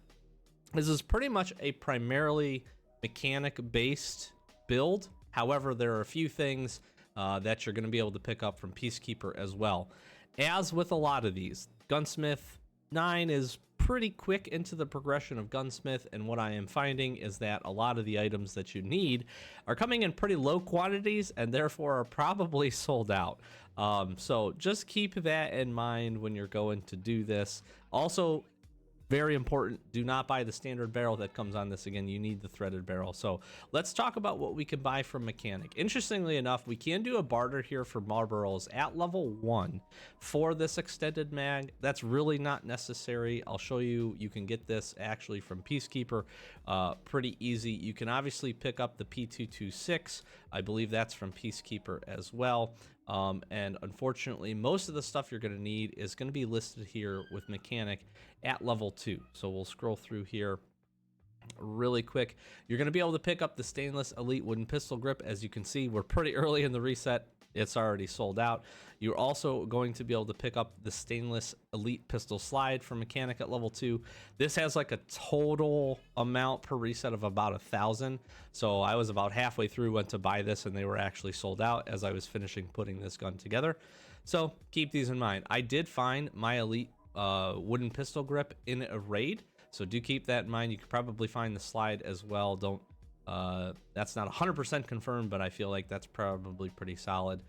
This is pretty much a primarily mechanic-based build. However, there are a few things that you're going to be able to pick up from Peacekeeper as well. As with a lot of these, Gunsmith 9 is pretty quick into the progression of Gunsmith, and what I am finding is that a lot of the items that you need are coming in pretty low quantities and therefore are probably sold out. So just keep that in mind when you're going to do this. Also, very important, do not buy the standard barrel that comes on this. Again, you need the threaded barrel. So let's talk about what we can buy from Mechanic. Interestingly enough, we can do a barter here for Marlboros at level 1 for this extended mag. That's really not necessary. I'll show you. You can get this actually from Peacekeeper pretty easy. You can obviously pick up the P226. I believe that's from Peacekeeper as well. And unfortunately, most of the stuff you're going to need is going to be listed here with Mechanic at level 2. So we'll scroll through here really quick. You're going to be able to pick up the stainless elite wooden pistol grip. As you can see, we're pretty early in the reset. It's already sold out. You're also going to be able to pick up the stainless elite pistol slide from Mechanic at level 2. This has like a total amount per reset of about 1,000. So I was about halfway through, went to buy this, and they were actually sold out as I was finishing putting this gun together. So keep these in mind. I did find my elite wooden pistol grip in a raid, so do keep that in mind. You could probably find the slide as well. Don't that's not 100% confirmed, but I feel like that's probably pretty solid.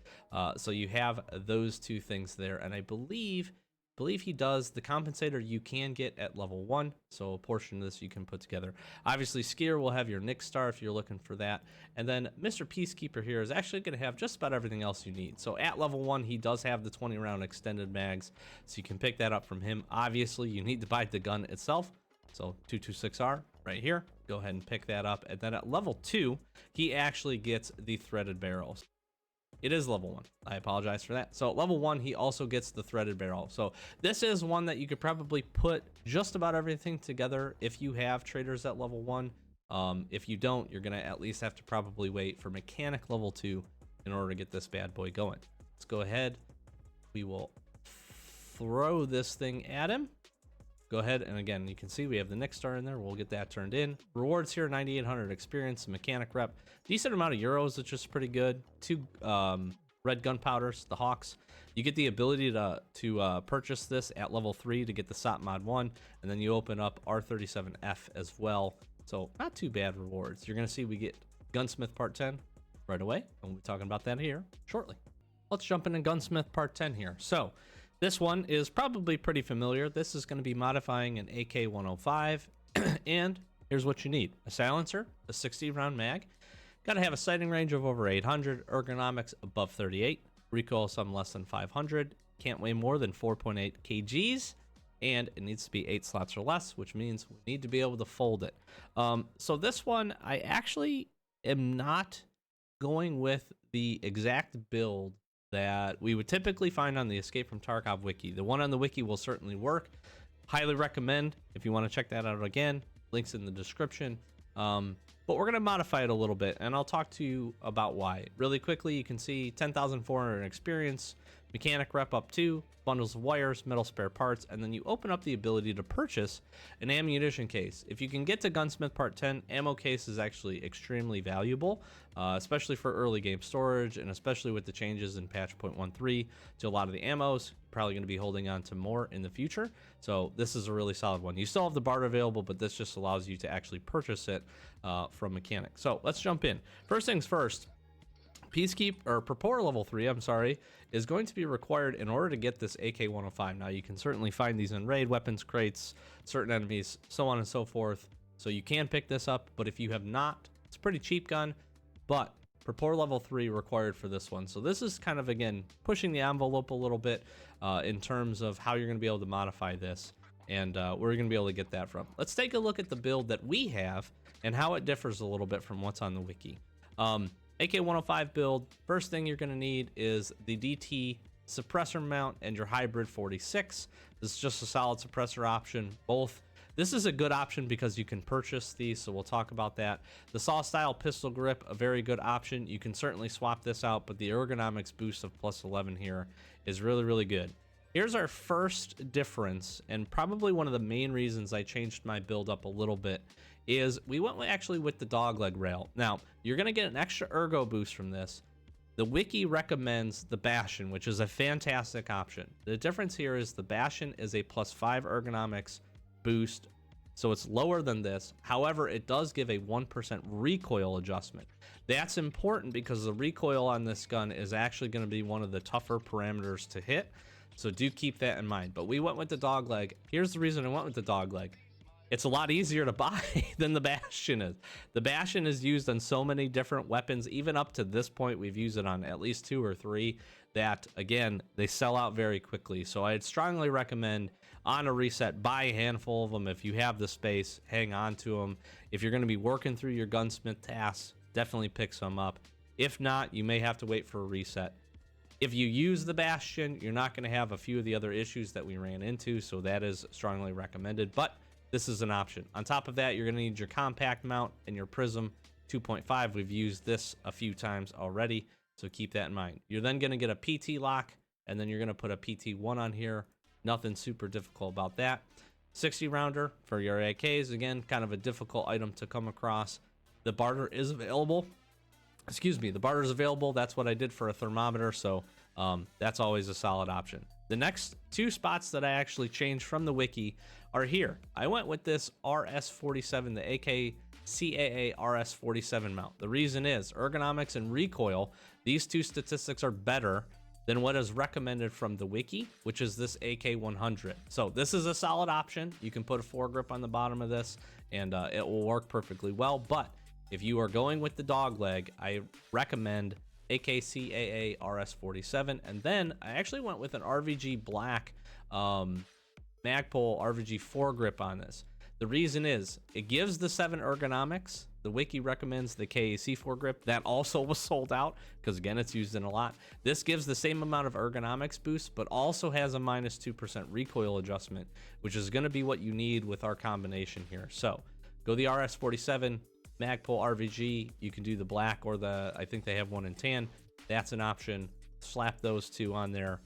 So you have those two things there, and I believe believe he does. The compensator you can get at level 1, so a portion of this you can put together. Obviously, Skier will have your Nick Star if you're looking for that. And then Mr. Peacekeeper here is actually going to have just about everything else you need. So at level 1, he does have the 20-round extended mags, so you can pick that up from him. Obviously, you need to buy the gun itself, so 226R right here. Go ahead and pick that up. And then at level 2, he actually gets the threaded barrels. It is level 1. I apologize for that. So at level 1, he also gets the threaded barrel. So this is one that you could probably put just about everything together if you have traders at level 1. If you don't, you're going to at least have to probably wait for mechanic level 2 in order to get this bad boy going. Let's go ahead. We will throw this thing at him. Go ahead, and again, you can see we have the Nick Star in there. We'll get that turned in. Rewards here, 9,800 experience, mechanic rep, decent amount of euros, which is pretty good. 2 red gunpowders, the Hawks. You get the ability to purchase this at level 3 to get the SOP mod 1, and then you open up R37F as well. So not too bad rewards. You're gonna see we get Gunsmith Part 10 right away, and we'll be talking about that here shortly. Let's jump into Gunsmith Part 10 here. So this one is probably pretty familiar. This is going to be modifying an AK-105, and here's what you need. A silencer, a 60-round mag, got to have a sighting range of over 800, ergonomics above 38, recoil some less than 500, can't weigh more than 4.8 kgs, and it needs to be 8 slots or less, which means we need to be able to fold it. So this one, I actually am not going with the exact build that we would typically find on the Escape from Tarkov wiki. The one on the wiki will certainly work. Highly recommend if you want to check that out again. Links in the description. But we're going to modify it a little bit, and I'll talk to you about why. Really quickly, you can see 10,400 experience, mechanic rep up 2, bundles of wires, metal spare parts, and then you open up the ability to purchase an ammunition case. If you can get to Gunsmith Part 10, ammo case is actually extremely valuable, especially for early game storage, and especially with the changes in patch 0.13 to a lot of the ammos. Probably going to be holding on to more in the future, so this is a really solid one. You still have the barter available, but this just allows you to actually purchase it from mechanic. So let's jump in. First things first, Prepor level 3, I'm sorry, is going to be required in order to get this AK-105. Now, you can certainly find these in raid weapons crates, certain enemies, so on and so forth. So you can pick this up, but if you have not, it's a pretty cheap gun, but Prepor level 3 required for this one. So this is kind of, again, pushing the envelope a little bit in terms of how you're going to be able to modify this and where you're going to be able to get that from. Let's take a look at the build that we have and how it differs a little bit from what's on the wiki. AK-105 build, first thing you're going to need is the DT suppressor mount and your hybrid 46. This is just a solid suppressor option. Both. This is a good option because you can purchase these, so we'll talk about that. The saw style pistol grip, a very good option. You can certainly swap this out, but the ergonomics boost of plus 11 here is really, really good. Here's our first difference, and probably one of the main reasons I changed my build up a little bit is we went actually with the dogleg rail. Now, you're going to get an extra ergo boost from this. The wiki recommends the Bastion, which is a fantastic option. The difference here is the Bastion is a plus 5 ergonomics boost, so it's lower than this. However, it does give a 1% recoil adjustment. That's important because the recoil on this gun is actually going to be one of the tougher parameters to hit, so do keep that in mind. But we went with the dogleg. Here's the reason I went with the dogleg. It's a lot easier to buy than the Bastion is. The Bastion is used on so many different weapons. Even up to this point, we've used it on at least 2 or 3 that, again, they sell out very quickly. So I'd strongly recommend on a reset, buy a handful of them. If you have the space, hang on to them. If you're going to be working through your gunsmith tasks, definitely pick some up. If not, you may have to wait for a reset. If you use the Bastion, you're not going to have a few of the other issues that we ran into, so that is strongly recommended. But this is an option. On top of that, you're going to need your compact mount and your prism 2.5. We've used this a few times already, so keep that in mind. You're then going to get a PT lock, and then you're going to put a PT1 on here. Nothing super difficult about that. 60 rounder for your AKs. Again, kind of a difficult item to come across. The barter is available. Excuse me, the barter is available. That's what I did for a thermometer, so that's always a solid option. The next 2 spots that I actually changed from the wiki are here. I went with this RS47, the AK CAA RS47 mount. The reason is ergonomics and recoil. These 2 statistics are better than what is recommended from the wiki, which is this AK-100. So this is a solid option. You can put a foregrip on the bottom of this and it will work perfectly well. But if you are going with the dog leg, I recommend AKCAA RS-47. And then I actually went with an RVG black Magpul RVG foregrip on this. The reason is it gives the 7 ergonomics. The wiki recommends the KAC foregrip. That also was sold out because, again, it's used in a lot. This gives the same amount of ergonomics boost, but also has a minus 2% recoil adjustment, which is going to be what you need with our combination here. So go the RS-47, Magpul RVG. You can do the black or the, I think they have one in tan. That's an option. Slap those two on there.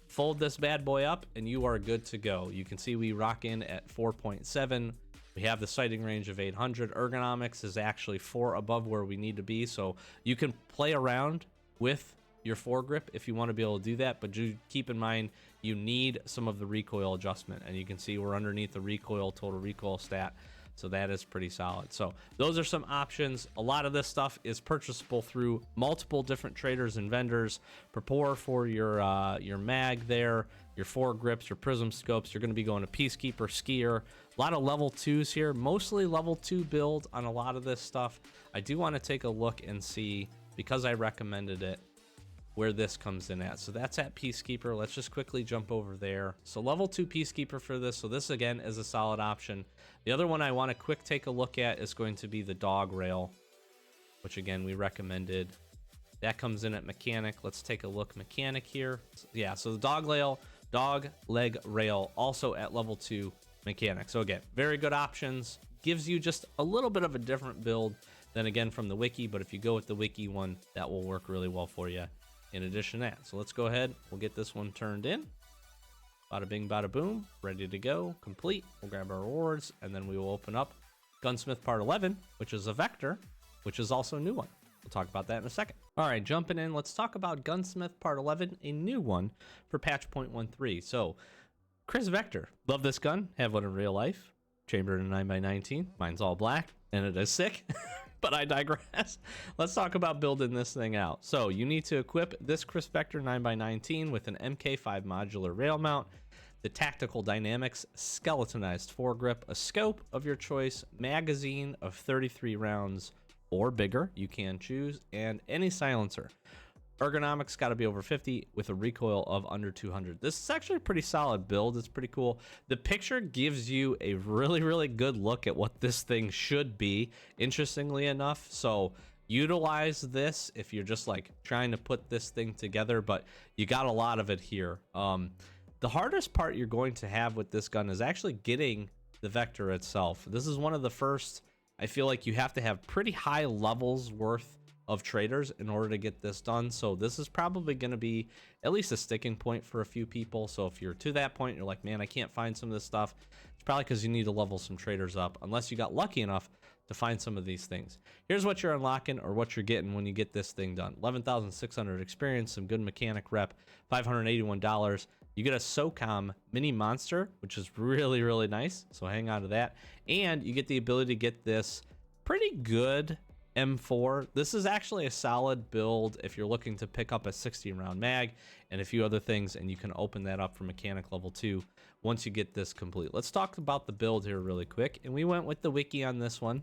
Fold this bad boy up and you are good to go. You can see we rock in at 4.7. We have the sighting range of 800. Ergonomics is actually 4 above where we need to be. So you can play around with your foregrip if you want to be able to do that. But do keep in mind, you need some of the recoil adjustment. And you can see we're underneath the recoil, total recoil stat. So that is pretty solid. So those are some options. A lot of this stuff is purchasable through multiple different traders and vendors. Prepare for your mag there, your foregrips, your prism scopes. You're going to be going to Peacekeeper, Skier. A lot of level 2s here, mostly level 2 build on a lot of this stuff. I do want to take a look and see, because I recommended it, where this comes in at. So that's at Peacekeeper. Let's just quickly jump over there. So level 2 Peacekeeper for this. So this again is a solid option. The other one I want to quick take a look at is going to be the dog rail, which again we recommended. That comes in at mechanic. Let's take a look mechanic here. Yeah, so the dog leg rail also at level 2 mechanic. So again, very good options. Gives you just a little bit of a different build than again from the wiki, but if you go with the wiki one, that will work really well for you. In addition to that, so let's go ahead, we'll get this one turned in. Bada bing, bada boom, ready to go, complete. We'll grab our rewards, and then we will open up Gunsmith Part 11, which is a vector, which is also a new one. We'll talk about that in a second. All right, jumping in, let's talk about Gunsmith Part 11, a new one for patch 0.13. So, Chris Vector, love this gun, have one in real life. Chambered in 9x19, mine's all black, and it is sick. But I digress. Let's talk about building this thing out. So you need to equip this Chris Vector 9x19 with an MK5 modular rail mount, the Tactical Dynamics skeletonized foregrip, a scope of your choice, magazine of 33 rounds or bigger, you can choose, and any silencer. Ergonomics got to be over 50 with a recoil of under 200. This is actually a pretty solid build. It's pretty cool. The picture gives you a really, really good look at what this thing should be, interestingly enough. So utilize this if you're just like trying to put this thing together, but you got a lot of it here. The hardest part you're going to have with this gun is actually getting the Vector itself. This is one of the first, I feel like you have to have pretty high levels worth of traders in order to get this done. So this is probably going to be at least a sticking point for a few people. So if you're to that point, you're like, man, I can't find some of this stuff. It's probably because you need to level some traders up, unless you got lucky enough to find some of these things. Here's what you're unlocking or what you're getting when you get this thing done. 11,600 experience, some good mechanic rep, $581. You get a SOCOM mini monster, which is really, really nice. So hang on to that. And you get the ability to get this pretty good M4. This is actually a solid build if you're looking to pick up a 60 round mag and a few other things, and you can open that up for mechanic level 2 once you get this complete. Let's talk about the build here really quick, and we went with the wiki on this one.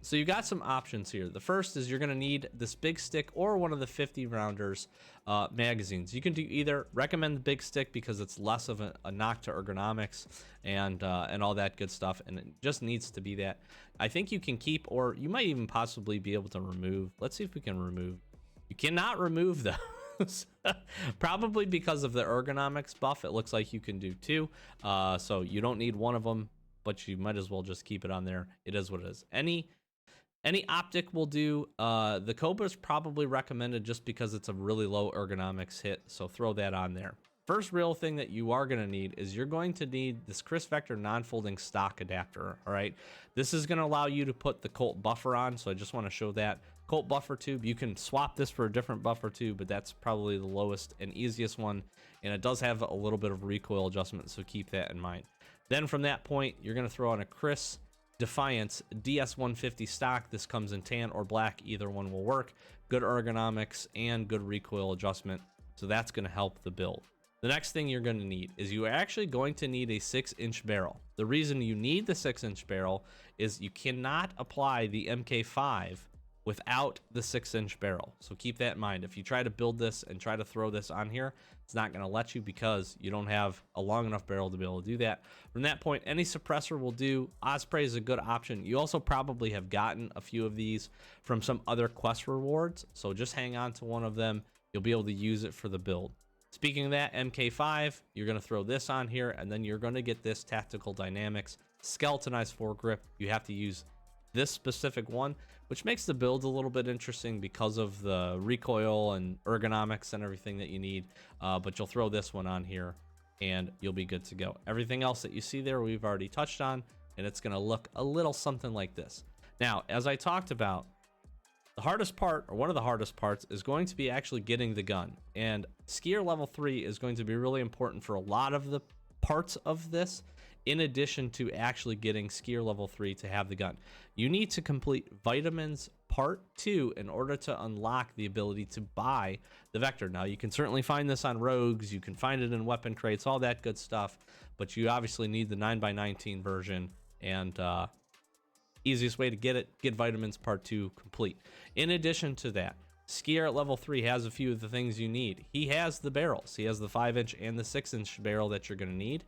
So you got some options here. The first is you're going to need this big stick or one of the 50 rounders magazines. You can do either. Recommend the big stick because it's less of a knock to ergonomics and all that good stuff, and it just needs to be that. I think you can keep, or you might even possibly be able to remove. Let's see if we can remove. You cannot remove those. Probably because of the ergonomics buff. It looks like you can do 2, so you don't need one of them, but you might as well just keep it on there. It is what it is. Any optic will do. The Cobra is probably recommended just because it's a really low ergonomics hit, so throw that on there. First real thing that you are going to need is you're going to need this Chris Vector non-folding stock adapter. All right, this is going to allow you to put the Colt buffer on, so I just want to show that. Colt buffer tube, you can swap this for a different buffer tube, but that's probably the lowest and easiest one, and it does have a little bit of recoil adjustment, so keep that in mind. Then from that point, you're going to throw on a Chris Defiance DS150 stock. This comes in tan or black. Either one will work. Good ergonomics and good recoil adjustment. So that's going to help the build. The next thing you're going to need is you are actually going to need a 6-inch barrel. The reason you need the 6-inch barrel is you cannot apply the MK5 without the 6-inch barrel. So keep that in mind. If you try to build this and try to throw this on here, it's not going to let you because you don't have a long enough barrel to be able to do that. From that point, any suppressor will do. Osprey is a good option. You also probably have gotten a few of these from some other quest rewards, so just hang on to one of them. You'll be able to use it for the build. Speaking of that, MK5, you're going to throw this on here, and then you're going to get this Tactical Dynamics skeletonized foregrip. You have to use this specific one, which makes the build a little bit interesting because of the recoil and ergonomics and everything that you need. But you'll throw this one on here, and you'll be good to go. Everything else that you see there, we've already touched on, and it's going to look a little something like this. Now, as I talked about, the hardest part, or one of the hardest parts, is going to be actually getting the gun. And Skier level 3 is going to be really important for a lot of the parts of this, in addition to actually getting Skier level 3 to have the gun. You need to complete Vitamins Part 2 in order to unlock the ability to buy the Vector. Now, you can certainly find this on Rogues, you can find it in weapon crates, all that good stuff, but you obviously need the 9x19 version, and easiest way to get it, get Vitamins Part 2 complete. In addition to that, Skier at level 3 has a few of the things you need. He has the barrels. He has the 5-inch and the 6-inch barrel that you're going to need.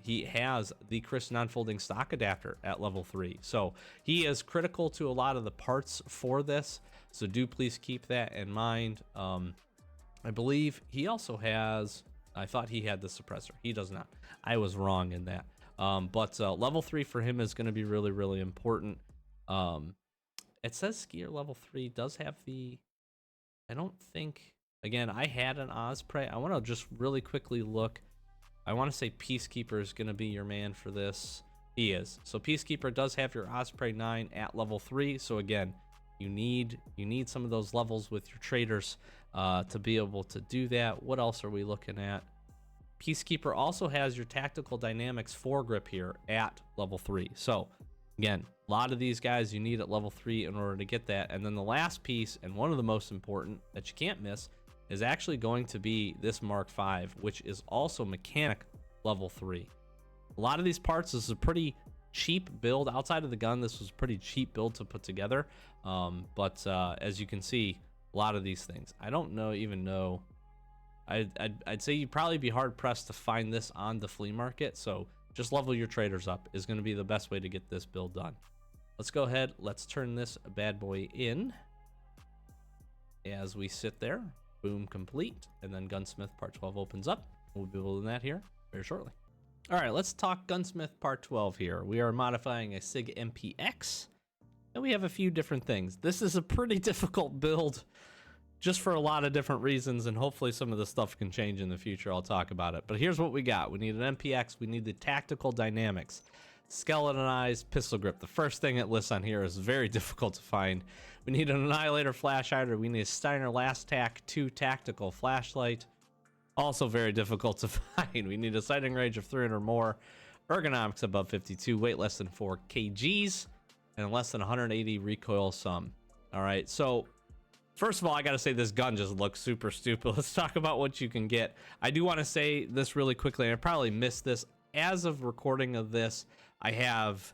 He has the Chris non-folding stock adapter at level 3. So he is critical to a lot of the parts for this. So do please keep that in mind. I believe he also has, I thought he had the suppressor. He does not. I was wrong in that. But level 3 for him is going to be really, really important. It says Skier level 3 does have the, I don't think, again, I had an Osprey. I want to just really quickly look. I want to say Peacekeeper is going to be your man for this. He is. So Peacekeeper does have your Osprey 9 at level 3. So again, you need some of those levels with your traders to be able to do that. What else are we looking at? Peacekeeper also has your Tactical Dynamics foregrip here at level 3. So again, a lot of these guys you need at level 3 in order to get that. And then the last piece, and one of the most important that you can't miss, is actually going to be this Mark V, which is also mechanic level 3. A lot of these parts, this is a pretty cheap build. Outside of the gun, this was a pretty cheap build to put together. But as you can see, a lot of these things, I don't even know. I'd say you'd probably be hard pressed to find this on the flea market. So just level your traders up is going to be the best way to get this build done. Let's go ahead. Let's turn this bad boy in as we sit there. Boom, complete. And then Gunsmith Part 12 opens up. We'll be building that here very shortly. All right, let's talk Gunsmith Part 12 here. We are modifying a SIG MPX, and we have a few different things. This is a pretty difficult build just for a lot of different reasons, and hopefully some of the stuff can change in the future. I'll talk about it. But here's what we got. We need an MPX. We need the Tactical Dynamics. Skeletonized pistol grip. The first thing it lists on here is very difficult to find. We need an Annihilator flash hider. We need a Steiner Last Tac 2 tactical flashlight. Also very difficult to find. We need a sighting range of 300 or more. Ergonomics above 52. Weight less than 4 kgs. And less than 180 recoil sum. All right, so first of all, I gotta say this gun just looks super stupid. Let's talk about what you can get. I do want to say this really quickly, and I probably missed this. As of recording of this, I have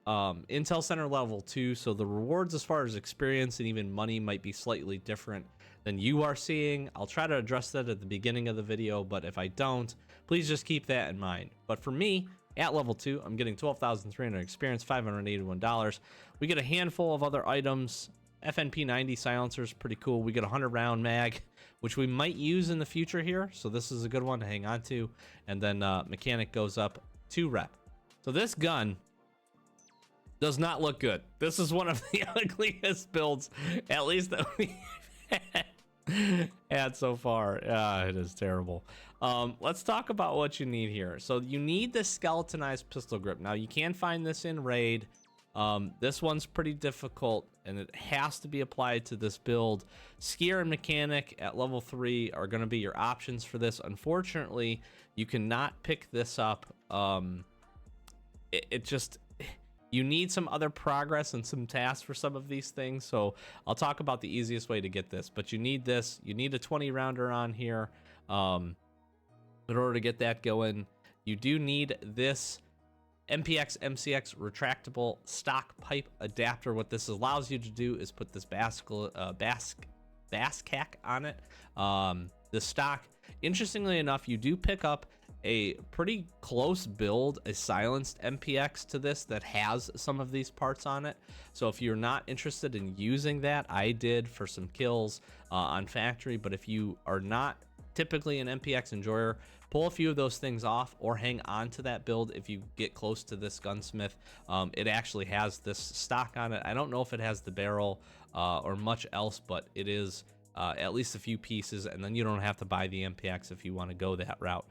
Intel Center level 2, so the rewards as far as experience and even money might be slightly different than you are seeing. I'll try to address that at the beginning of the video, but if I don't, please just keep that in mind. But for me, at level 2, I'm getting 12,300 experience, $581. We get a handful of other items. FNP 90 silencers, pretty cool. We get a 100 round mag, which we might use in the future here, so this is a good one to hang on to. And then mechanic goes up 2 rep. So this gun does not look good. This is one of the ugliest builds, at least that we've had so far. It is terrible. Let's talk about what you need here. So you need the skeletonized pistol grip. Now you can find this in raid. This one's pretty difficult, and it has to be applied to this build. Skier and mechanic at level 3 are going to be your options for this. Unfortunately, you cannot pick this up. It just, You need some other progress and some tasks for some of these things, so I'll talk about the easiest way to get this. But you need this. You need a 20 rounder on here in order to get that going. You do need this MPX MCX retractable stock pipe adapter. What this allows you to do is put this Bascac on it. The stock, interestingly enough, you do pick up a pretty close build, a silenced MPX to this that has some of these parts on it. So if you're not interested in using that, I did for some kills on factory, but if you are not typically an MPX enjoyer, pull a few of those things off or hang on to that build. If you get close to this Gunsmith, it actually has this stock on it. I don't know if it has the barrel or much else, but it is at least a few pieces, and then you don't have to buy the MPX if you want to go that route.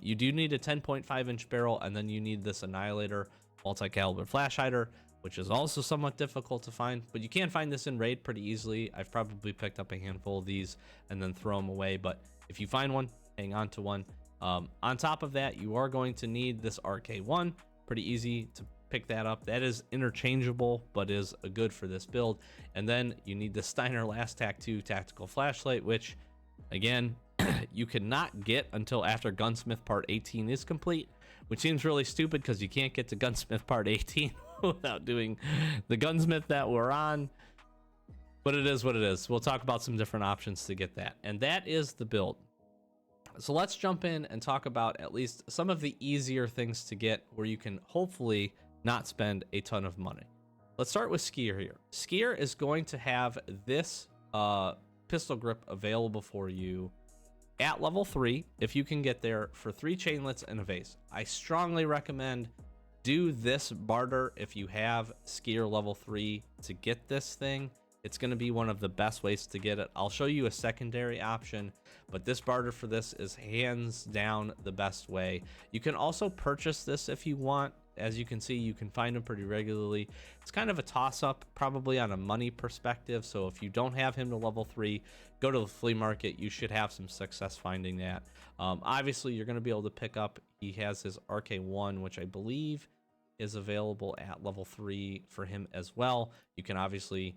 You do need a 10.5 inch barrel, and then you need this Annihilator multi-caliber flash hider, which is also somewhat difficult to find, but you can find this in raid pretty easily. I've probably picked up a handful of these and then throw them away, but if you find one, hang on to one. On top of that, you are going to need this RK1. Pretty easy to pick that up. That is interchangeable, but is good for this build. And then you need the Steiner Last Tac 2 tactical flashlight, which again, you cannot get until after Gunsmith Part 18 is complete, which seems really stupid because you can't get to Gunsmith Part 18 without doing the Gunsmith that we're on. But it is what it is. We'll talk about some different options to get that. And that is the build. So let's jump in and talk about at least some of the easier things to get where you can hopefully not spend a ton of money. Let's start with Skier here. Skier is going to have this pistol grip available for you at level 3 if you can get there for 3 chainlets and a vase. I strongly recommend do this barter if you have Skier level 3 to get this thing. It's going to be one of the best ways to get it. I'll show you a secondary option, but this barter for this is hands down the best way. You can also purchase this if you want. As you can see, you can find them pretty regularly. It's kind of a toss-up, probably on a money perspective. So if you don't have him to level 3, go to the flea market. You should have some success finding that. Obviously, you're going to be able to pick up. He has his RK1, which I believe is available at level 3 for him as well. You can obviously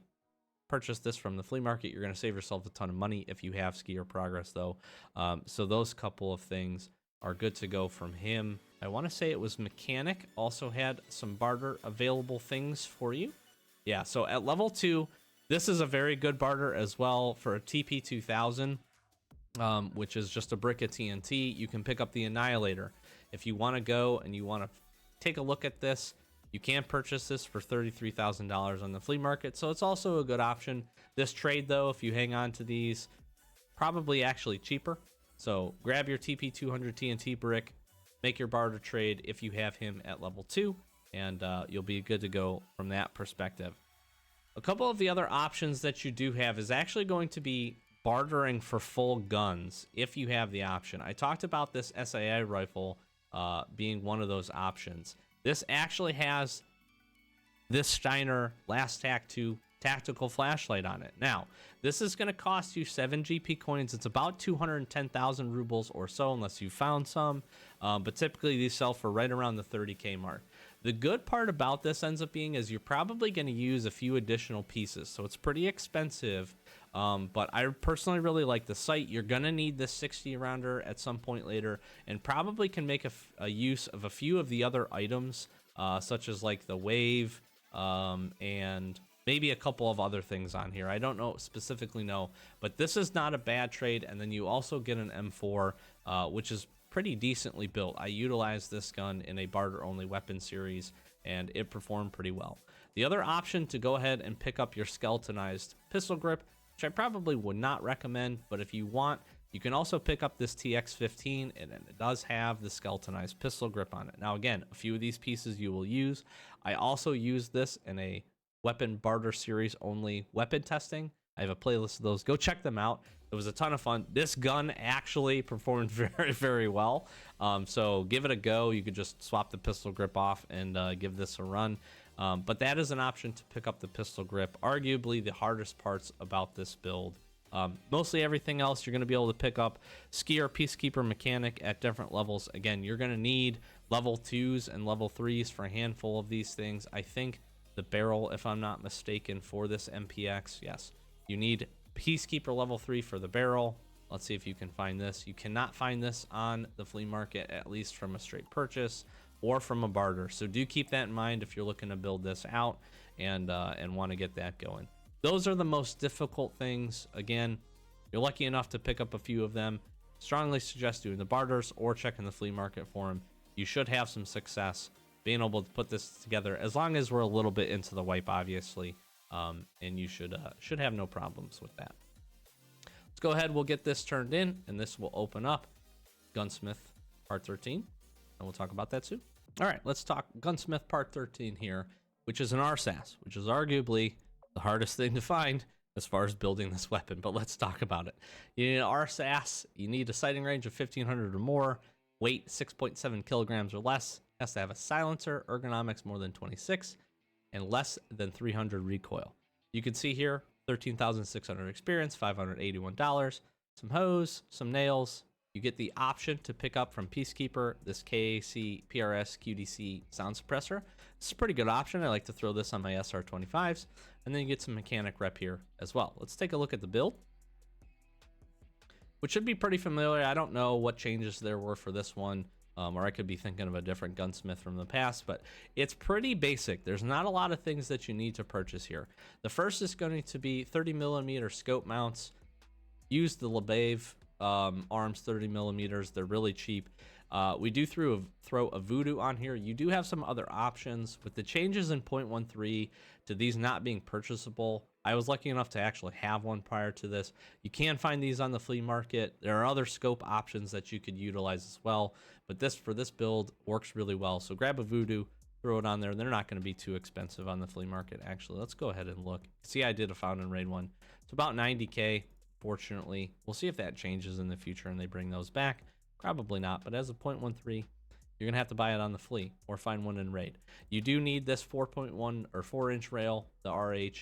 purchase this from the flea market. You're going to save yourself a ton of money if you have Skier progress, though. So those couple of things are good to go from him. I want to say it was Mechanic also had some barter available things for you. Yeah, so at level 2, this is a very good barter as well for a TP2000, which is just a brick of TNT. You can pick up the Annihilator. If you want to go and you want to take a look at this, you can purchase this for $33,000 on the flea market, so it's also a good option. This trade, though, if you hang on to these, probably actually cheaper. So grab your TP200 TNT brick, make your barter trade if you have him at level 2, and you'll be good to go from that perspective. A couple of the other options that you do have is actually going to be bartering for full guns if you have the option. I talked about this SAI rifle being one of those options. This actually has this Steiner Last Tac 2 tactical flashlight on it. Now, this is going to cost you 7 GP coins. It's about 210,000 rubles or so, unless you found some. But typically these sell for right around the 30K mark. The good part about this ends up being is you're probably going to use a few additional pieces, so it's pretty expensive. But I personally really like the sight. You're going to need this 60 rounder at some point later, and probably can make a use of a few of the other items, such as like the wave and maybe a couple of other things on here. I don't know specifically but this is not a bad trade. And then you also get an M4, which is pretty decently built. I utilized this gun in a barter only weapon series and it performed pretty well. The other option to go ahead and pick up your skeletonized pistol grip, which I probably would not recommend, but if you want, you can also pick up this TX15, and it does have the skeletonized pistol grip on it. Now again, a few of these pieces you will use. I also use this in a weapon barter series only weapon testing. I have a playlist of those. Go check them out. It was a ton of fun. This gun actually performed very, very well. So give it a go. You could just swap the pistol grip off and give this a run. But that is an option to pick up the pistol grip. Arguably the hardest parts about this build. Mostly everything else you're going to be able to pick up. Skier, Peacekeeper, Mechanic at different levels. Again, you're going to need level 2s and level 3s for a handful of these things. I think the barrel, if I'm not mistaken, for this MPX, yes, you need Peacekeeper level 3 for the barrel. Let's see if you can find this. You cannot find this on the flea market, at least from a straight purchase or from a barter. So do keep that in mind if you're looking to build this out and want to get that going. Those are the most difficult things. Again, you're lucky enough to pick up a few of them. Strongly suggest doing the barters or checking the flea market for them. You should have some success being able to put this together, as long as we're a little bit into the wipe, obviously, and you should have no problems with that. Let's go ahead. We'll get this turned in, and this will open up Gunsmith Part 13, and we'll talk about that soon. All right, let's talk Gunsmith Part 13 here, which is an RSAS, which is arguably the hardest thing to find as far as building this weapon, but let's talk about it. You need an RSAS, you need a sighting range of 1500 or more, weight 6.7 kilograms or less, has to have a silencer, ergonomics more than 26, and less than 300 recoil. You can see here, 13,600 experience, $581, some hose, some nails. You get the option to pick up from Peacekeeper this KAC PRS QDC sound suppressor. It's a pretty good option. I like to throw this on my SR25s, and then you get some mechanic rep here as well. Let's take a look at the build, which should be pretty familiar. I don't know what changes there were for this one, or I could be thinking of a different Gunsmith from the past, but it's pretty basic. There's not a lot of things that you need to purchase here. The first is going to be 30 millimeter scope mounts. Use the LeBave arms, 30 millimeters. They're really cheap. We do throw a Voodoo on here. You do have some other options with the changes in 0.13 to these not being purchasable. I was lucky enough to actually have one prior to this. You can find these on the flea market. There are other scope options that you could utilize as well, but this for this build works really well. So grab a Voodoo, throw it on there. They're not going to be too expensive on the flea market. Actually, let's go ahead and look. See, I did a found and raid one. It's about 90K. Fortunately, we'll see if that changes in the future and they bring those back. Probably not, but as a 0.13, you're gonna have to buy it on the flea or find one in raid. You do need this 4.1 or 4-inch rail, the RAHG,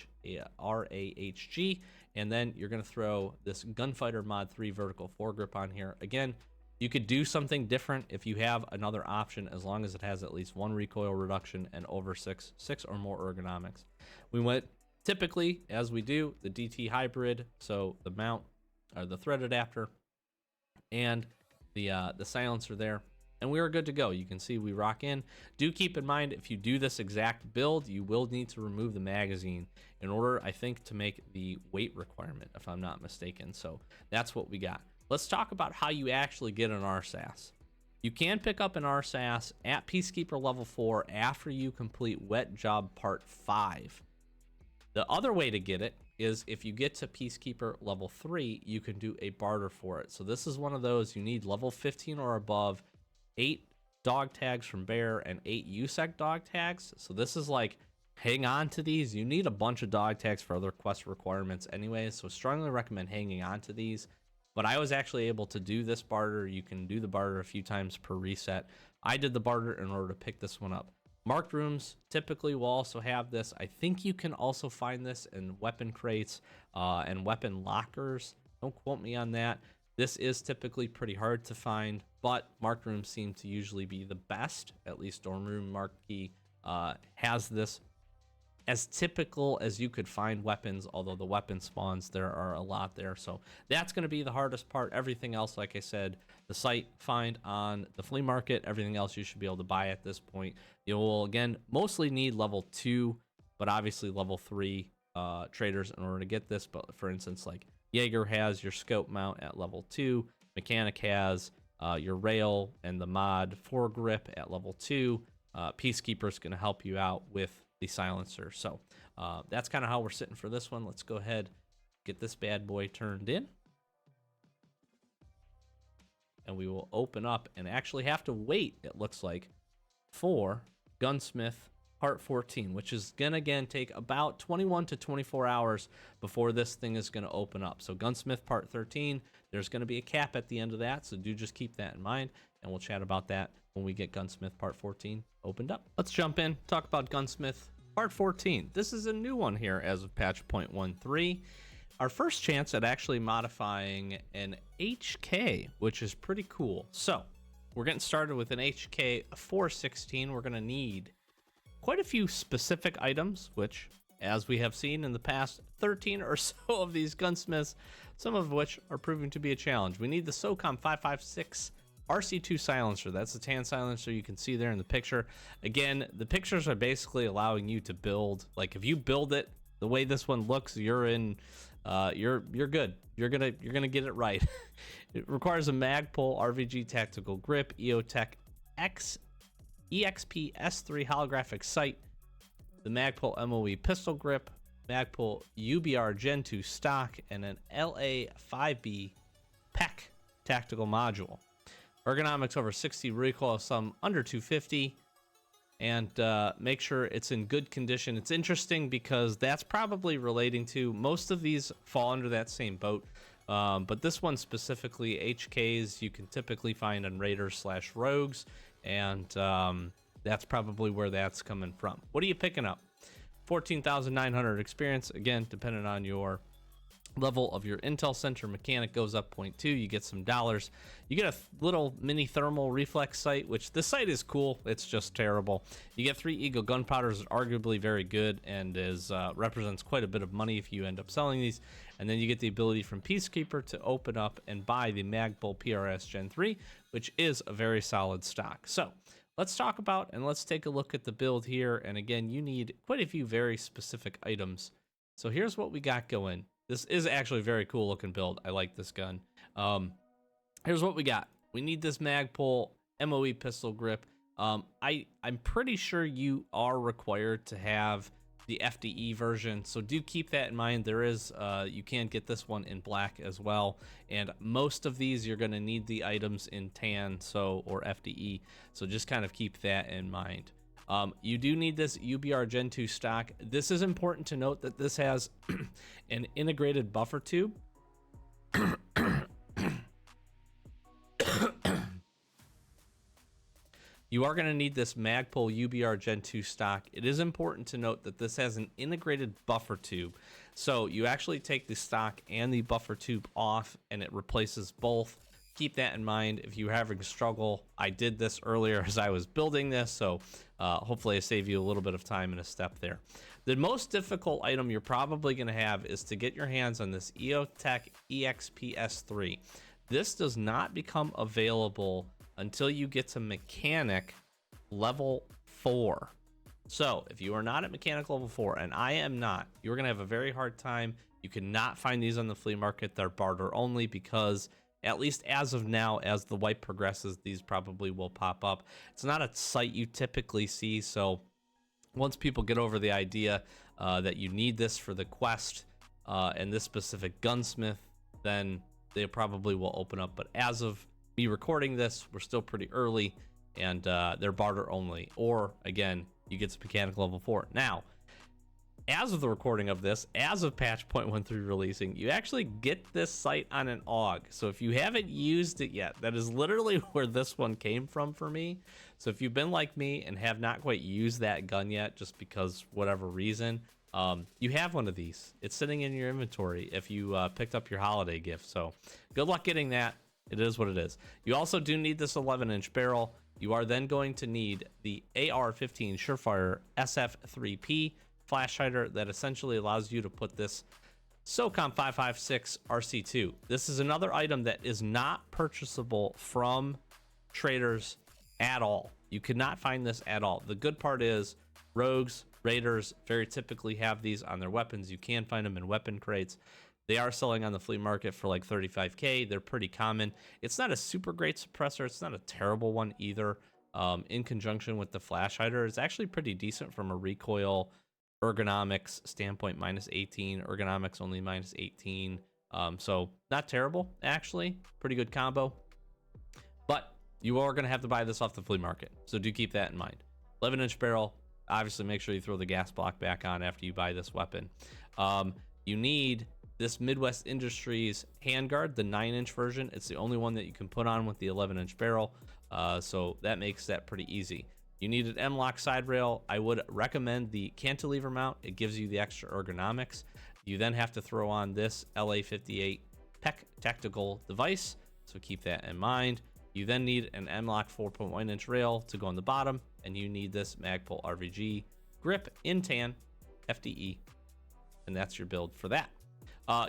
and then you're gonna throw this Gunfighter Mod 3 vertical foregrip on here. Again, you could do something different if you have another option, as long as it has at least one recoil reduction and over six or more ergonomics. We went typically, as we do, the DT hybrid, so the mount or the thread adapter and the silencer there, and we are good to go. You can see we rock in. Do keep in mind, if you do this exact build, you will need to remove the magazine in order, I think, to make the weight requirement, if I'm not mistaken. So that's what we got. Let's talk about how you actually get an RSAS. You can pick up an RSAS at Peacekeeper level 4 after you complete Wet Job Part 5. The other way to get it is if you get to Peacekeeper level 3, you can do a barter for it. So this is one of those, you need level 15 or above, 8 dog tags from Bear and 8 USEC dog tags. So this is like, hang on to these. You need a bunch of dog tags for other quest requirements anyway, so strongly recommend hanging on to these. But I was actually able to do this barter. You can do the barter a few times per reset. I did the barter in order to pick this one up. Marked rooms typically will also have this. I think you can also find this in weapon crates and weapon lockers. Don't quote me on that. This is typically pretty hard to find, but marked rooms seem to usually be the best. At least Dorm Room Marquee has this as typical as you could find weapons, although the weapon spawns, there are a lot there. So that's going to be the hardest part. Everything else, like I said, the site find on the flea market, everything else you should be able to buy at this point. You will, again, mostly need level 2, but obviously level 3 traders in order to get this. But for instance, like Jaeger has your scope mount at level 2, Mechanic has your rail and the mod foregrip at level 2. Peacekeeper is going to help you out with the silencer. So that's kind of how we're sitting for this one. Let's go ahead, get this bad boy turned in, and we will open up and actually have to wait, it looks like, for Gunsmith Part 14, which is gonna again take about 21 to 24 hours before this thing is gonna open up. So Gunsmith Part 13, there's gonna be a cap at the end of that, so do just keep that in mind, and we'll chat about that when we get Gunsmith Part 14 opened up. Let's jump in, talk about Gunsmith Part 14. This is a new one here as of patch 0.13. Our first chance at actually modifying an HK, which is pretty cool. So we're getting started with an HK 416. We're going to need quite a few specific items, which, as we have seen in the past 13 or so of these gunsmiths, some of which are proving to be a challenge. We need the SOCOM 556 RC2 silencer. That's the tan silencer you can see there in the picture. Again, the pictures are basically allowing you to build. Like, if you build it the way this one looks, you're in. You're good. You're gonna get it right. It requires a Magpul RVG tactical grip, EOTech X EXP S3 holographic sight, the Magpul MOE pistol grip, Magpul UBR Gen 2 stock, and an LA5B PEC tactical module. Ergonomics over 60, recoil some under 250, and make sure it's in good condition. It's interesting because that's probably relating to, most of these fall under that same boat, but this one specifically, HKs, you can typically find on Raiders / Rogues, and that's probably where that's coming from. What are you picking up? 14,900 experience, again, depending on your level of your Intel Center mechanic, goes up 0.2. You get some dollars. You get a little mini thermal reflex sight, which the sight is cool. It's just terrible. You get 3 Eagle gunpowders, arguably very good, and is represents quite a bit of money if you end up selling these. And then you get the ability from Peacekeeper to open up and buy the Magpul PRS Gen 3, which is a very solid stock. So let's talk about and let's take a look at the build here. And again, you need quite a few very specific items. So here's what we got going. This is actually a very cool looking build. I like this gun. Here's what we got. We need this Magpul MOE pistol grip. I'm pretty sure you are required to have the FDE version, so do keep that in mind. There is, you can get this one in black as well, and most of these you're going to need the items in tan, or FDE, so just kind of keep that in mind. You do need this UBR Gen 2 stock. This is important to note that this has an integrated buffer tube. You are going to need this Magpul UBR Gen 2 stock. It is important to note that this has an integrated buffer tube. So you actually take the stock and the buffer tube off and it replaces both. Keep that in mind if you're having a struggle. I did this earlier as I was building this, so hopefully I save you a little bit of time and a step there. The most difficult item you're probably going to have is to get your hands on this EOTech EXP-S3. This does not become available until you get to mechanic level 4. So if you are not at mechanic level 4, and I am not, you're going to have a very hard time. You cannot find these on the flea market. They're barter only, because at least as of now, as the wipe progresses, these probably will pop up. It's not a sight you typically see, so once people get over the idea that you need this for the quest and this specific gunsmith, then they probably will open up. But as of me recording this, we're still pretty early, and they're barter only. Or, again, you get to mechanic level 4. Now, as of the recording of this, as of patch 0.13 releasing, you actually get this sight on an AUG. So if you haven't used it yet, that is literally where this one came from for me. So if you've been like me and have not quite used that gun yet, just because whatever reason, you have one of these. It's sitting in your inventory if you picked up your holiday gift. So good luck getting that. It is what it is. You also do need this 11-inch barrel. You are then going to need the AR-15 Surefire SF3P flash hider that essentially allows you to put this SOCOM 556 RC2. This is another item that is not purchasable from traders at all. You cannot find this at all. The good part is rogues, raiders very typically have these on their weapons. You can find them in weapon crates. They are selling on the flea market for like 35K. They're pretty common. It's not a super great suppressor. It's not a terrible one either. In conjunction with the flash hider, it's actually pretty decent from a recoil ergonomics standpoint, -18, ergonomics only -18. So not terrible, actually. Pretty good combo. But you are going to have to buy this off the flea market, so do keep that in mind. 11-inch barrel. Obviously, make sure you throw the gas block back on after you buy this weapon. You need this Midwest Industries handguard, the 9-inch version. It's the only one that you can put on with the 11-inch barrel, so that makes that pretty easy. You need an M-LOK side rail. I would recommend the cantilever mount. It gives you the extra ergonomics. You then have to throw on this LA58 PEC tactical device, so keep that in mind. You then need an M-LOK 4.1 inch rail to go on the bottom, and you need this Magpul RVG grip in tan, FDE, and that's your build for that.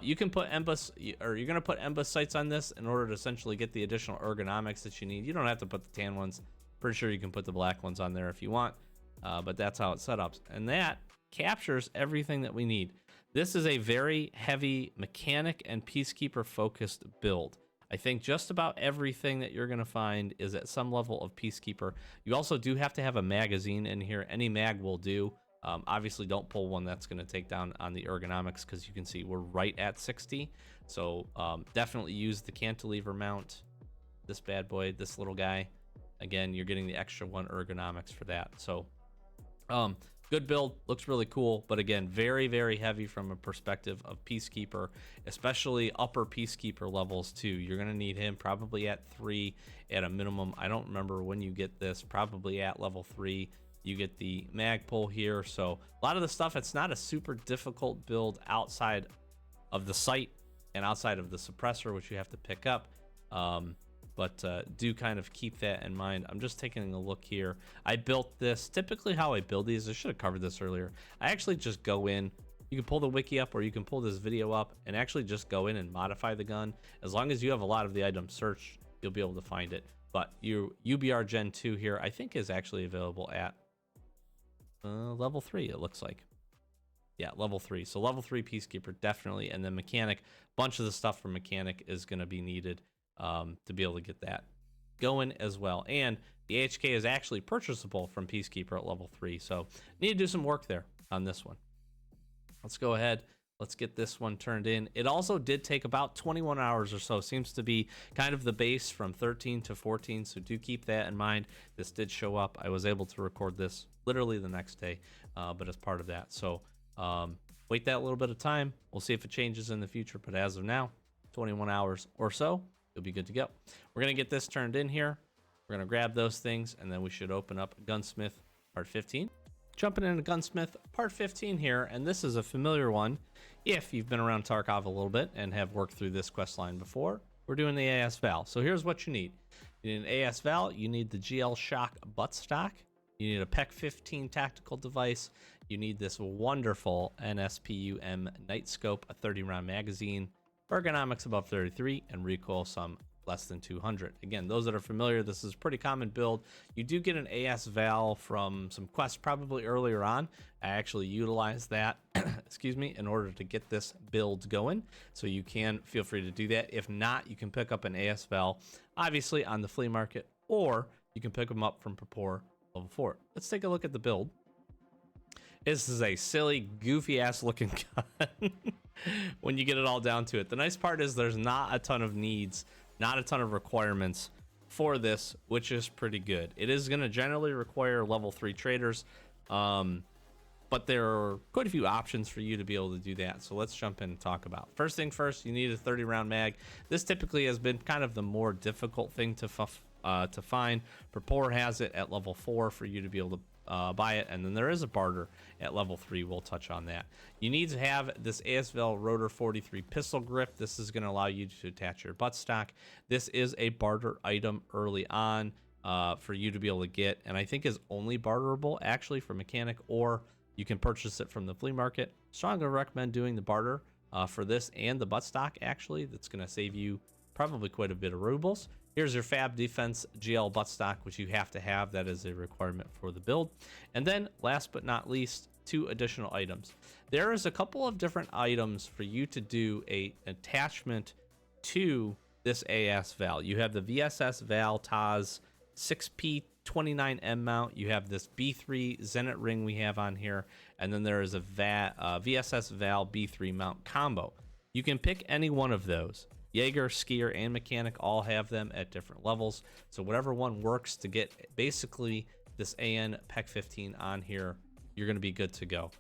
You can put MBUS, or you're gonna put MBUS sights on this in order to essentially get the additional ergonomics that you need. You don't have to put the tan ones. Pretty sure you can put the black ones on there if you want, but that's how it's set up. And that captures everything that we need. This is a very heavy mechanic and peacekeeper focused build. I think just about everything that you're gonna find is at some level of peacekeeper. You also do have to have a magazine in here. Any mag will do. Obviously don't pull one that's going to take down on the ergonomics, because you can see we're right at 60. So definitely use the cantilever mount, this bad boy, this little guy. Again, you're getting the extra 1 ergonomics for that. So good build, looks really cool, but again, very, very heavy from a perspective of peacekeeper, especially upper peacekeeper levels too. You're going to need him probably at 3 at a minimum. I don't remember when you get this, probably at level 3. You get the Magpul here. So a lot of the stuff, it's not a super difficult build outside of the sight and outside of the suppressor, which you have to pick up. But do kind of keep that in mind. I'm just taking a look here. I built this, typically how I build these, I should have covered this earlier. I actually just go in, you can pull the wiki up, or you can pull this video up and actually just go in and modify the gun. As long as you have a lot of the items searched, you'll be able to find it. But your UBR Gen 2 here, I think is actually available at level 3, it looks like. Yeah, level 3. So level 3 peacekeeper, definitely. And then mechanic, bunch of the stuff for mechanic is going to be needed to be able to get that going as well. And the HK is actually purchasable from peacekeeper at level 3. So need to do some work there on this one. Let's go ahead. Let's get this one turned in. It also did take about 21 hours or so. Seems to be kind of the base from 13 to 14. So do keep that in mind. This did show up. I was able to record this literally the next day, but as part of that. So wait that little bit of time. We'll see if it changes in the future. But as of now, 21 hours or so, you'll be good to go. We're going to get this turned in here. We're going to grab those things, and then we should open up Gunsmith Part 15. Jumping into Gunsmith Part 15 here, and this is a familiar one if you've been around Tarkov a little bit and have worked through this quest line before. We're doing the AS Val. So here's what you need. You need an AS Val, you need the GL Shock buttstock, you need a PEC 15 tactical device, you need this wonderful NSPUM night scope, a 30 round magazine, ergonomics above 33, and recoil some less than 200. Again, those that are familiar, this is a pretty common build. You do get an AS Val from some quests probably earlier on. I actually utilized that, excuse me, in order to get this build going. So you can feel free to do that. If not, you can pick up an AS Val, obviously on the flea market, or you can pick them up from Prapor level 4. Let's take a look at the build. This is a silly, goofy ass looking gun when you get it all down to it. The nice part is there's not a ton of needs, not a ton of requirements for this, which is pretty good. It is going to generally require level 3 traders, but there are quite a few options for you to be able to do that. So let's jump in and talk about. First thing first, you need a 30 round mag. This typically has been kind of the more difficult thing to find. Prapor has it at level 4 for you to be able to buy it, and then there is a barter at level 3. We'll touch on that. You need to have this ASVL Rotor 43 pistol grip. This is going to allow you to attach your buttstock. This is a barter item early on for you to be able to get, and I think is only barterable actually for mechanic, or you can purchase it from the flea market. Strongly recommend doing the barter for this and the buttstock actually. That's going to save you probably quite a bit of rubles. Here's your Fab Defense GL buttstock, which you have to have. That is a requirement for the build. And then last but not least, 2 additional items. There is a couple of different items for you to do a attachment to this AS Val. You have the VSS Val Taz 6P29M mount. You have this B3 Zenit ring we have on here. And then there is a VSS Val B3 mount combo. You can pick any one of those. Jaeger, Skier, and Mechanic all have them at different levels. So whatever one works to get basically this AN PEC 15 on here, you're going to be good to go.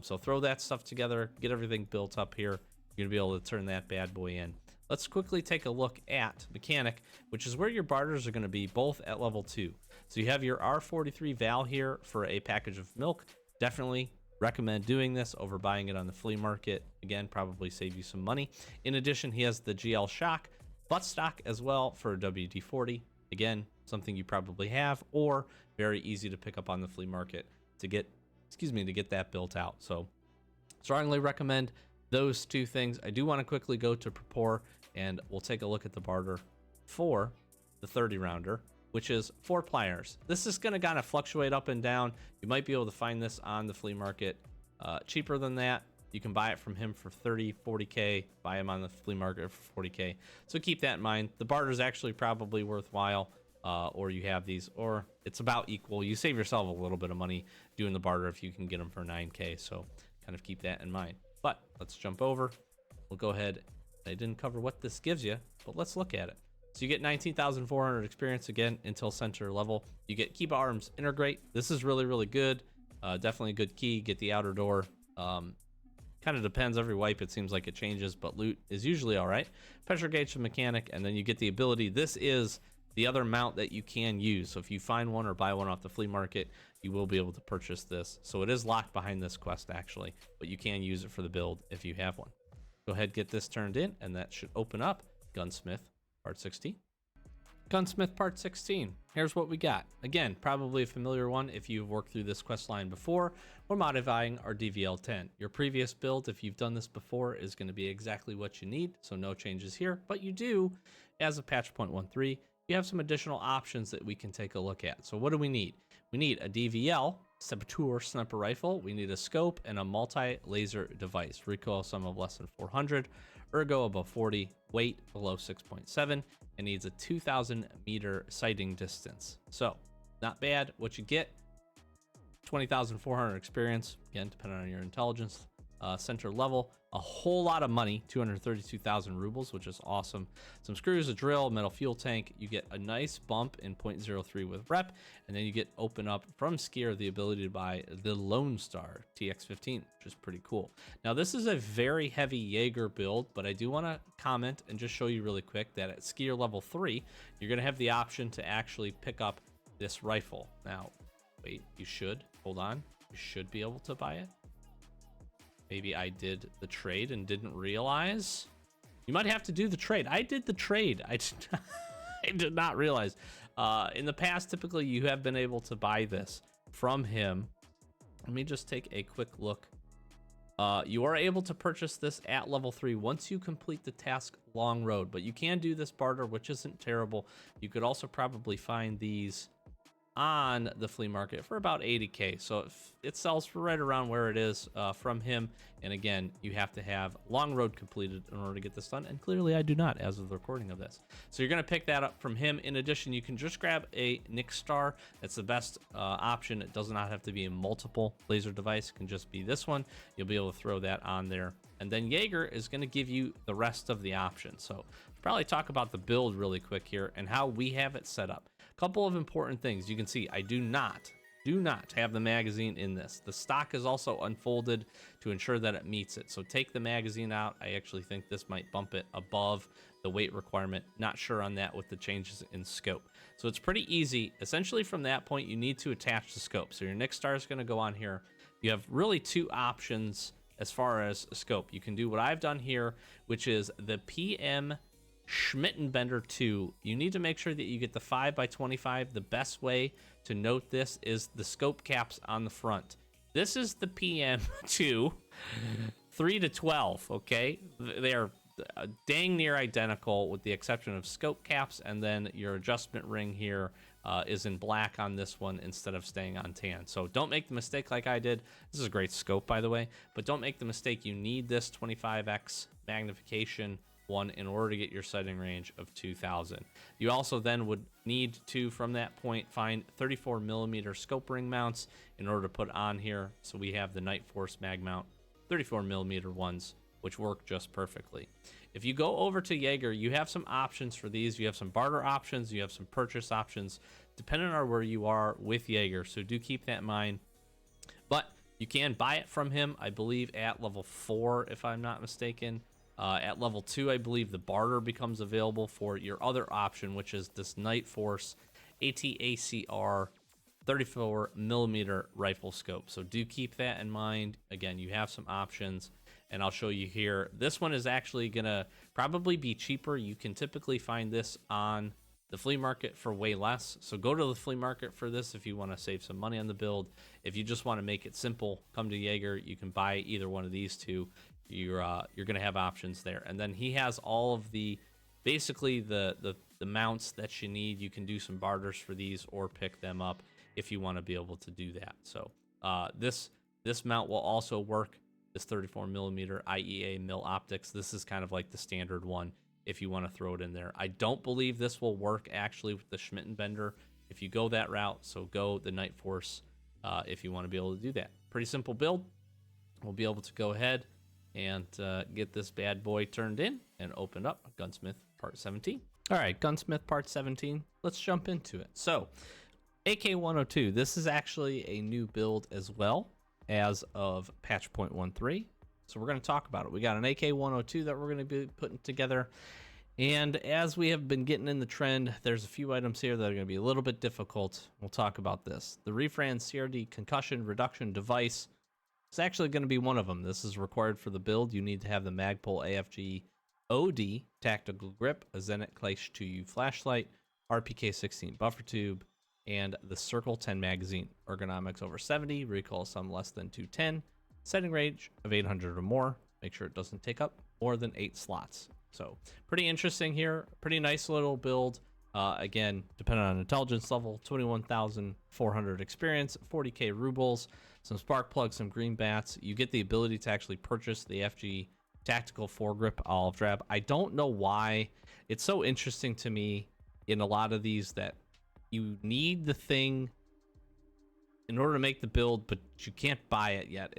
So throw that stuff together, get everything built up here. You're going to be able to turn that bad boy in. Let's quickly take a look at Mechanic, which is where your barters are going to be, both at level 2. So you have your R43 Val here for a package of milk. Definitely recommend doing this over buying it on the flea market. Again, probably save you some money. In addition, he has the GL Shock buttstock as well for WD-40. Again, something you probably have, or very easy to pick up on the flea market to get, to get that built out. So strongly recommend those two things. I do want to quickly go to Prepare, and we'll take a look at the barter for the 30 rounder, which is 4 pliers. This is going to kind of fluctuate up and down. You might be able to find this on the flea market cheaper than that. You can buy it from him for 30, 40K, buy him on the flea market for 40K. So keep that in mind. The barter is actually probably worthwhile, or you have these, or it's about equal. You save yourself a little bit of money doing the barter if you can get them for 9K. So kind of keep that in mind. But let's jump over. We'll go ahead. I didn't cover what this gives you, but let's look at it. So you get 19,400 experience again until center level. You get Keep Arms Integrate. This is really, really good. Definitely a good key. Get the outer door. Kind of depends. Every wipe, it seems like it changes, but loot is usually all right. Pressure gauge mechanic, and then you get the ability. This is the other mount that you can use. So if you find one or buy one off the flea market, you will be able to purchase this. So it is locked behind this quest, actually, but you can use it for the build if you have one. Go ahead, get this turned in, and that should open up Gunsmith Part 16. Gunsmith Part 16. Here's what we got. Again, probably a familiar one if you've worked through this quest line before. We're modifying our DVL-10. Your previous build, if you've done this before, is going to be exactly what you need, so no changes here. But you do, as of patch 0.13, you have some additional options that we can take a look at. So what do we need? We need a DVL, Saboteur sniper rifle. We need a scope and a multi-laser device. Recoil sum of less than 400. Ergo above 40, weight below 6.7, and needs a 2,000 meter sighting distance. So, not bad. What you get, 20,400 experience, again, depending on your intelligence, center level, a whole lot of money, 232,000 rubles, which is awesome. Some screws, a drill, metal fuel tank. You get a nice bump in 0.03 with rep, and then you get open up from Skier the ability to buy the Lone Star TX15, which is pretty cool. Now, this is a very heavy Jaeger build, but I do want to comment and just show you really quick that at Skier level 3, you're going to have the option to actually pick up this rifle. Now, wait, you should, hold on, you should be able to buy it. Maybe I did the trade and didn't realize. You might have to do the trade. I did the trade. I did not realize. In the past, typically you have been able to buy this from him. Let me just take a quick look. You are able to purchase this at level 3 once you complete the task Long Road, but you can do this barter, which isn't terrible. You could also probably find these on the flea market for about 80K. So it sells for right around where it is from him. And again, you have to have Long Road completed in order to get this done. And clearly I do not as of the recording of this. So you're going to pick that up from him. In addition, you can just grab a Nick Star. That's the best option. It does not have to be a multiple laser device. It can just be this one. You'll be able to throw that on there. And then Jaeger is going to give you the rest of the options. So probably talk about the build really quick here and how we have it set up. Couple of important things. You can see I do not have the magazine in this. The stock is also unfolded to ensure that it meets it. So take the magazine out. I actually think this might bump it above the weight requirement. Not sure on that with the changes in scope. So it's pretty easy. Essentially from that point, you need to attach the scope. So your Nick Star is going to go on here. You have really two options as far as scope. You can do what I've done here, which is the PM Schmittenbender 2. You need to make sure that you get the 5x25. The best way to note this is the scope caps on the front. This is the PM2 3 to 12. Okay, they are dang near identical with the exception of scope caps, and then your adjustment ring here is in black on this one instead of staying on tan. So don't make the mistake like I did. This is a great scope, by the way, but don't make the mistake. You need this 25x magnification one in order to get your sighting range of 2,000. You also then would need to, from that point, find 34mm scope ring mounts in order to put on here. So we have the Night Force mag mount, 34mm ones, which work just perfectly. If you go over to Jaeger, you have some options for these. You have some barter options, you have some purchase options, depending on where you are with Jaeger. So do keep that in mind. But you can buy it from him, I believe, at level 4, if I'm not mistaken. At level 2, I believe the barter becomes available for your other option, which is this Night Force ATACR 34mm rifle scope. So do keep that in mind. Again, you have some options, and I'll show you here. This one is actually going to probably be cheaper. You can typically find this on the flea market for way less. So go to the flea market for this if you want to save some money on the build. If you just want to make it simple, come to Jaeger. You can buy either one of these two. You're going to have options there. And then he has all of the, basically the mounts that you need. You can do some barters for these or pick them up if you want to be able to do that. So this mount will also work. This 34 millimeter IEA mil optics. This is kind of like the standard one if you want to throw it in there. I don't believe this will work actually with the Schmittenbender if you go that route. So go the Night Force if you want to be able to do that. Pretty simple build. We'll be able to go ahead and get this bad boy turned in and open up Gunsmith Part 17. All right, Gunsmith Part 17. Let's jump into it. So AK-102, this is actually a new build as well as of patch 0.13. So we're going to talk about it. We got an AK-102 that we're going to be putting together. And as we have been getting in the trend, there's a few items here that are going to be a little bit difficult. We'll talk about this. The Refran CRD concussion reduction device is actually going to be one of them. This is required for the build. You need to have the Magpul AFG OD tactical grip, a Zenit Clash 2U flashlight, RPK 16 buffer tube, and the Circle 10 magazine. Ergonomics over 70, recoil some less than 210, setting range of 800 or more. Make sure it doesn't take up more than 8 slots. So pretty interesting here. Pretty nice little build. Again, depending on intelligence level, 21,400 experience, 40k rubles, some spark plugs, some green bats. You get the ability to actually purchase the FG tactical foregrip olive drab. I don't know why. It's so interesting to me in a lot of these that you need the thing in order to make the build, but you can't buy it yet.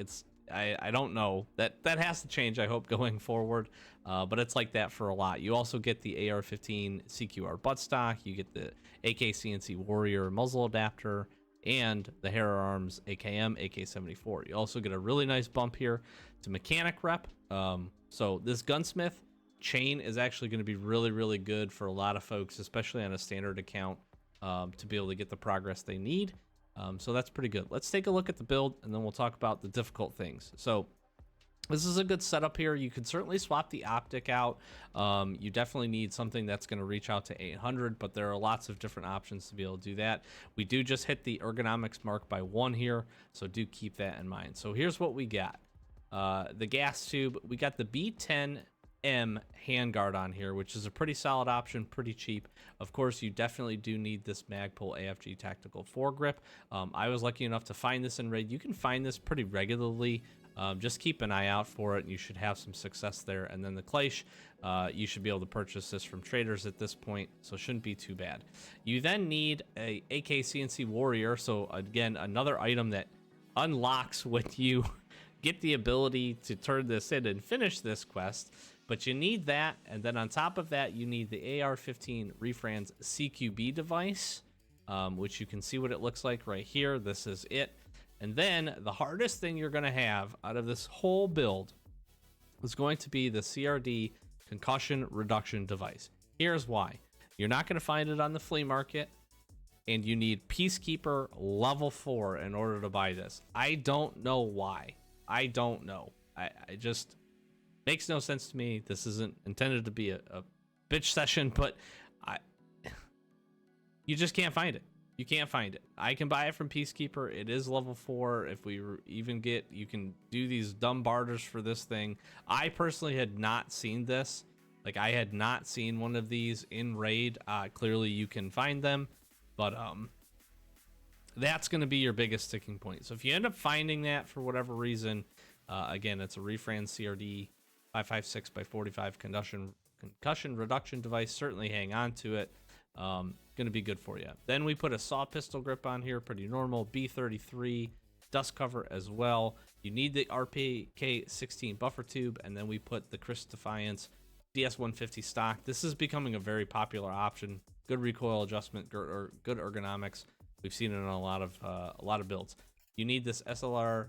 I don't know. That has to change, I hope, going forward. But it's like that for a lot. You also get the AR-15 CQR buttstock. You get the AK-CNC Warrior muzzle adapter and the Hera Arms AKM AK-74. You also get a really nice bump here to mechanic rep. So this Gunsmith chain is actually going to be really, really good for a lot of folks, especially on a standard account, to be able to get the progress they need. So that's pretty good. Let's take a look at the build, and then we'll talk about the difficult things. So this is a good setup here. You can certainly swap the optic out. You definitely need something that's going to reach out to 800, but there are lots of different options to be able to do that. We do just hit the ergonomics mark by 1 here, so do keep that in mind. So here's what we got. The gas tube, we got the B10M handguard on here, which is a pretty solid option, pretty cheap. Of course, you definitely do need this Magpul AFG tactical foregrip. I was lucky enough to find this in raid. You can find this pretty regularly. Just keep an eye out for it, and you should have some success there. And then the Clash, you should be able to purchase this from traders at this point, so it shouldn't be too bad. You then need a AK-CNC Warrior. So again, another item that unlocks when you get the ability to turn this in and finish this quest. But you need that, and then on top of that, you need the AR-15 Refran's CQB device, which you can see what it looks like right here. This is it. And then the hardest thing you're going to have out of this whole build is going to be the CRD concussion reduction device. Here's why. You're not going to find it on the flea market, and you need Peacekeeper level 4 in order to buy this. I don't know why. I don't know. I just... makes no sense to me. This isn't intended to be a bitch session, but you just can't find it. You can't find it. I can buy it from Peacekeeper. It is level 4. If we even get, you can do these dumb barters for this thing. I personally had not seen this. Like, I had not seen one of these in raid. Clearly you can find them, but that's going to be your biggest sticking point. So if you end up finding that for whatever reason, again, it's a Refran CRD 556 by 45 concussion reduction device. Certainly hang on to it. Going to be good for you. Then we put a saw pistol grip on here, pretty normal. B33 dust cover as well. You need the RPK 16 buffer tube, and then we put the Chris Defiance DS150 stock. This is becoming a very popular option. Good recoil adjustment, good ergonomics. We've seen it in a lot of builds. You need this SLR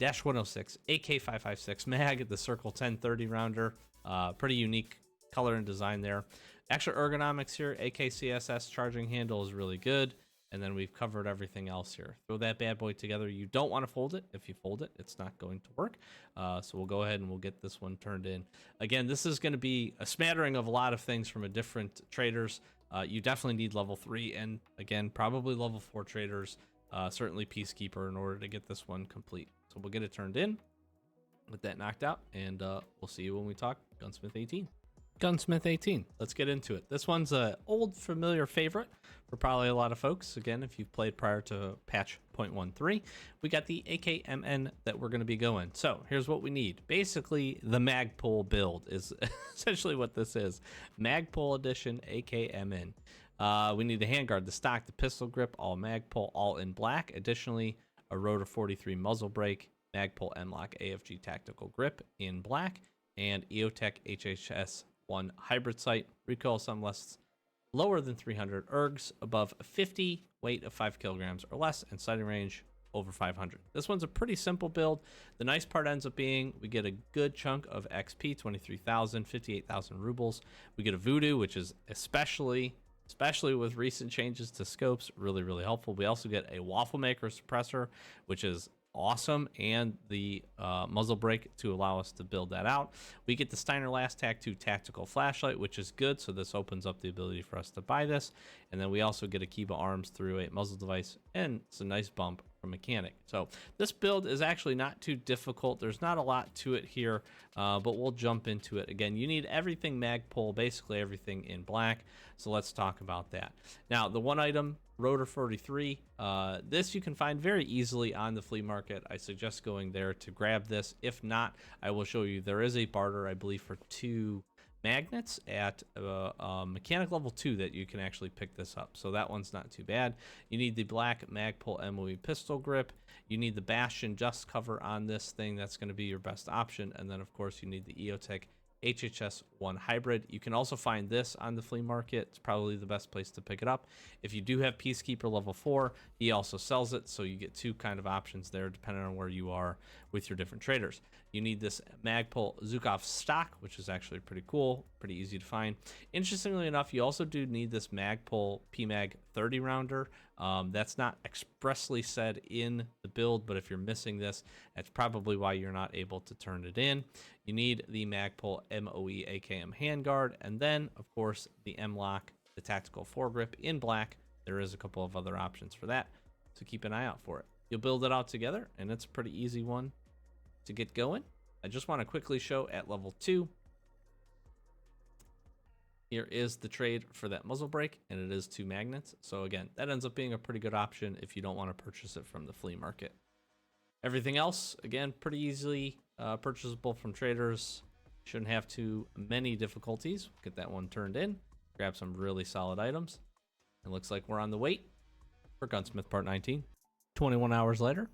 -106 AK-556 mag, the Circle 1030 rounder. Pretty unique color and design there. Extra ergonomics here. AK CSS charging handle is really good. and then we've covered everything else here. Throw that bad boy together. You don't want to fold it. If you fold it, it's not going to work. So we'll go ahead and we'll get this one turned in. Again, this is going to be a smattering of a lot of things from a different traders. You definitely need level 3 and, again, probably level 4 traders, certainly Peacekeeper, in order to get this one complete. So we'll get it turned in, with that knocked out, and we'll see you when we talk Gunsmith 18. Gunsmith 18, let's get into it. This one's an old familiar favorite for probably a lot of folks. Again, if you've played prior to patch 0.13, we got the AKMN that we're going to be going. So here's what we need. Basically, the Magpul build is essentially what this is. Magpul edition AKMN. We need the handguard, the stock, the pistol grip, all Magpul, all in black. Additionally, a Rotor 43 muzzle brake, Magpul M-Lock AFG tactical grip in black, and EOTech HHS-1 hybrid sight, recoil some less lower than 300 ergs, above 50, weight of 5 kilograms or less, and sighting range over 500. This one's a pretty simple build. The nice part ends up being we get a good chunk of XP, 23,000, 58,000 rubles. We get a Voodoo, which is especially with recent changes to scopes, really helpful. We also get a Waffle Maker suppressor, which is awesome, and the muzzle brake to allow us to build that out. We get the Steiner Last Tac 2 tactical flashlight, which is good, so this opens up the ability for us to buy this. And then we also get a Kiba arms through a muzzle device, and it's a nice bump from mechanic. So this build is actually not too difficult. There's not a lot to it here, but we'll jump into it. Again, you need everything Magpul, basically everything in black, so let's talk about that. Now, the one item, Rotor 43, this you can find very easily on the flea market. I suggest going there to grab this. If not, I will show you there is a barter, I believe, for 2 magnets at mechanic level 2 that you can actually pick this up, so that one's not too bad. You need the black Magpul MOE pistol grip. You need the Bastion just cover on this thing. That's going to be your best option. And then, of course, you need the EOTech HHS-1 hybrid. You can also find this on the flea market. It's probably the best place to pick it up. If you do have Peacekeeper level 4, he also sells it, so you get 2 kind of options there depending on where you are with your different traders. You need this Magpul Zukov stock, which is actually pretty cool, pretty easy to find. Interestingly enough, you also do need this Magpul PMag 30 rounder. That's not expressly said in the build, but if you're missing this, that's probably why you're not able to turn it in. You need the Magpul MOE AKM handguard, and then, of course, the M-Lock, the tactical foregrip in black. There is a couple of other options for that, so keep an eye out for it. You'll build it out together, and it's a pretty easy one to get going. I just want to quickly show at level 2. Here is the trade for that muzzle brake, and it is 2 magnets. So again, that ends up being a pretty good option if you don't want to purchase it from the flea market. Everything else, again, pretty easily purchasable from traders. Shouldn't have too many difficulties. Get that one turned in, grab some really solid items. It looks like we're on the wait for Gunsmith Part 19. 21 hours later,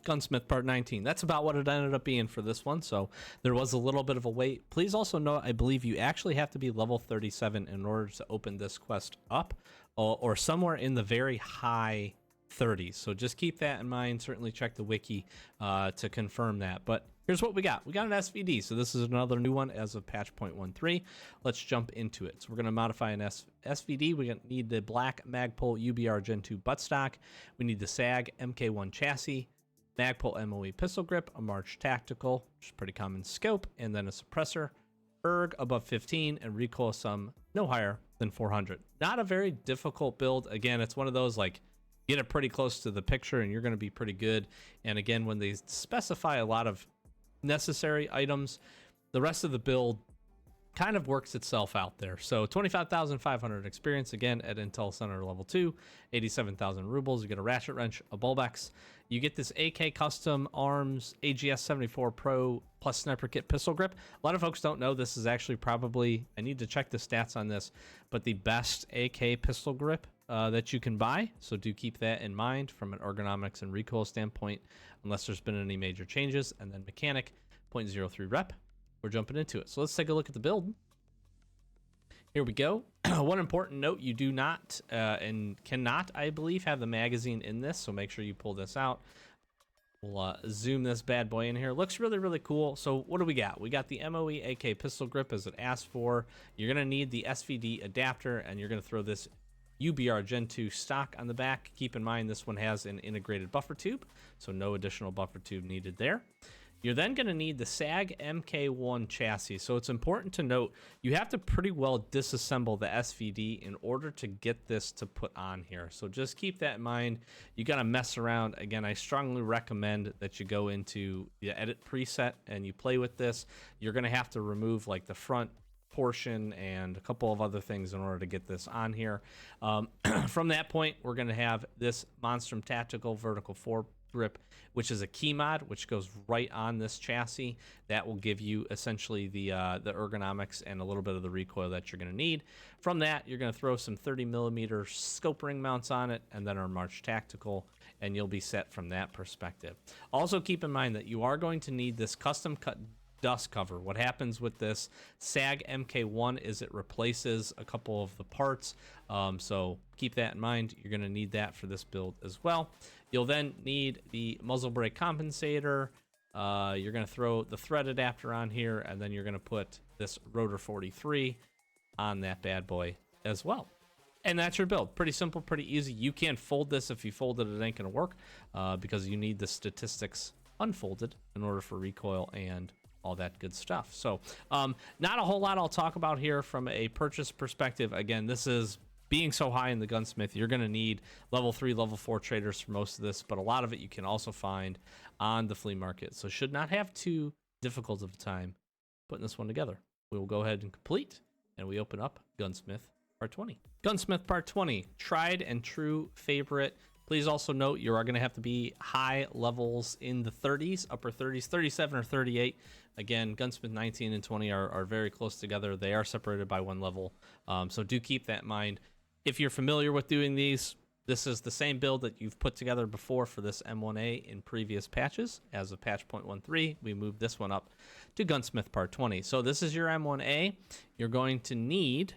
Gunsmith Part 19. That's about what it ended up being for this one, so there was a little bit of a wait. Please also note, I believe you actually have to be level 37 in order to open this quest up, or somewhere in the very high 30s. So just keep that in mind. Certainly check the wiki to confirm that. But here's what we got. We got an SVD, so this is another new one as of patch 0.13. Let's jump into it. So we're going to modify an SVD. We need the black Magpul UBR Gen 2 buttstock. We need the SAG MK1 chassis, Magpul MOE pistol grip, a March tactical, which is pretty common scope, and then a suppressor, erg above 15, and recoil sum no higher than 400. Not a very difficult build. Again, it's one of those, like, get it pretty close to the picture and you're going to be pretty good. And again, when they specify a lot of necessary items, the rest of the build kind of works itself out there. So 25,500 experience, again, at Intel Center level 2, 87,000 rubles. You get a ratchet wrench, a Bulbex. You get this AK Custom Arms AGS 74 Pro plus Sniper Kit pistol grip. A lot of folks don't know this is actually probably, I need to check the stats on this, but the best AK pistol grip that you can buy. So do keep that in mind from an ergonomics and recoil standpoint, unless there's been any major changes. And then mechanic, 0.03 rep. We're jumping into it. So let's take a look at the build. Here we go. One important note, you do not and cannot, I believe, have the magazine in this, so make sure you pull this out. We'll zoom this bad boy in here. Looks really cool. So what do we got? We got the MOE AK pistol grip as it asked for. You're going to need the SVD adapter, and you're going to throw this UBR Gen 2 stock on the back. Keep in mind this one has an integrated buffer tube, so no additional buffer tube needed there. You're then going to need the SAG MK1 chassis. So it's important to note you have to pretty well disassemble the SVD in order to get this to put on here. So just keep that in mind. You got to mess around. Again, I strongly recommend that you go into the edit preset and you play with this. You're going to have to remove like the front portion and a couple of other things in order to get this on here. From that point, we're going to have this Monstrum Tactical Vertical Foregrip, which is a key mod, which goes right on this chassis. That will give you essentially the ergonomics and a little bit of the recoil that you're going to need. From that, you're going to throw some 30mm scope ring mounts on it, and then our March Tactical, and you'll be set from that perspective. Also, keep in mind that you are going to need this custom cut dust cover. What happens with this SAG MK1 is it replaces a couple of the parts, so keep that in mind. You're going to need that for this build as well. You'll then need the muzzle brake compensator. You're going to throw the thread adapter on here, and then you're going to put this rotor 43 on that bad boy as well. And that's your build. Pretty simple, pretty easy. You can fold this. If you fold it, it ain't going to work because you need the statistics unfolded in order for recoil and all that good stuff. So not a whole lot I'll talk about here from a purchase perspective. Again, this is being so high in the Gunsmith, you're going to need level 3, level 4 traders for most of this, but a lot of it you can also find on the flea market. So should not have too difficult of a time putting this one together. We will go ahead and complete, and we open up Gunsmith Part 20. Gunsmith Part 20, tried and true favorite. Please also note you are going to have to be high levels in the 30s, upper 30s, 37 or 38. Again, Gunsmith 19 and 20 are very close together. They are separated by one level, so do keep that in mind. If you're familiar with doing these, this is the same build that you've put together before for this M1A in previous patches. As of patch 0.13, we moved this one up to Gunsmith Part 20. So this is your M1A. You're going to need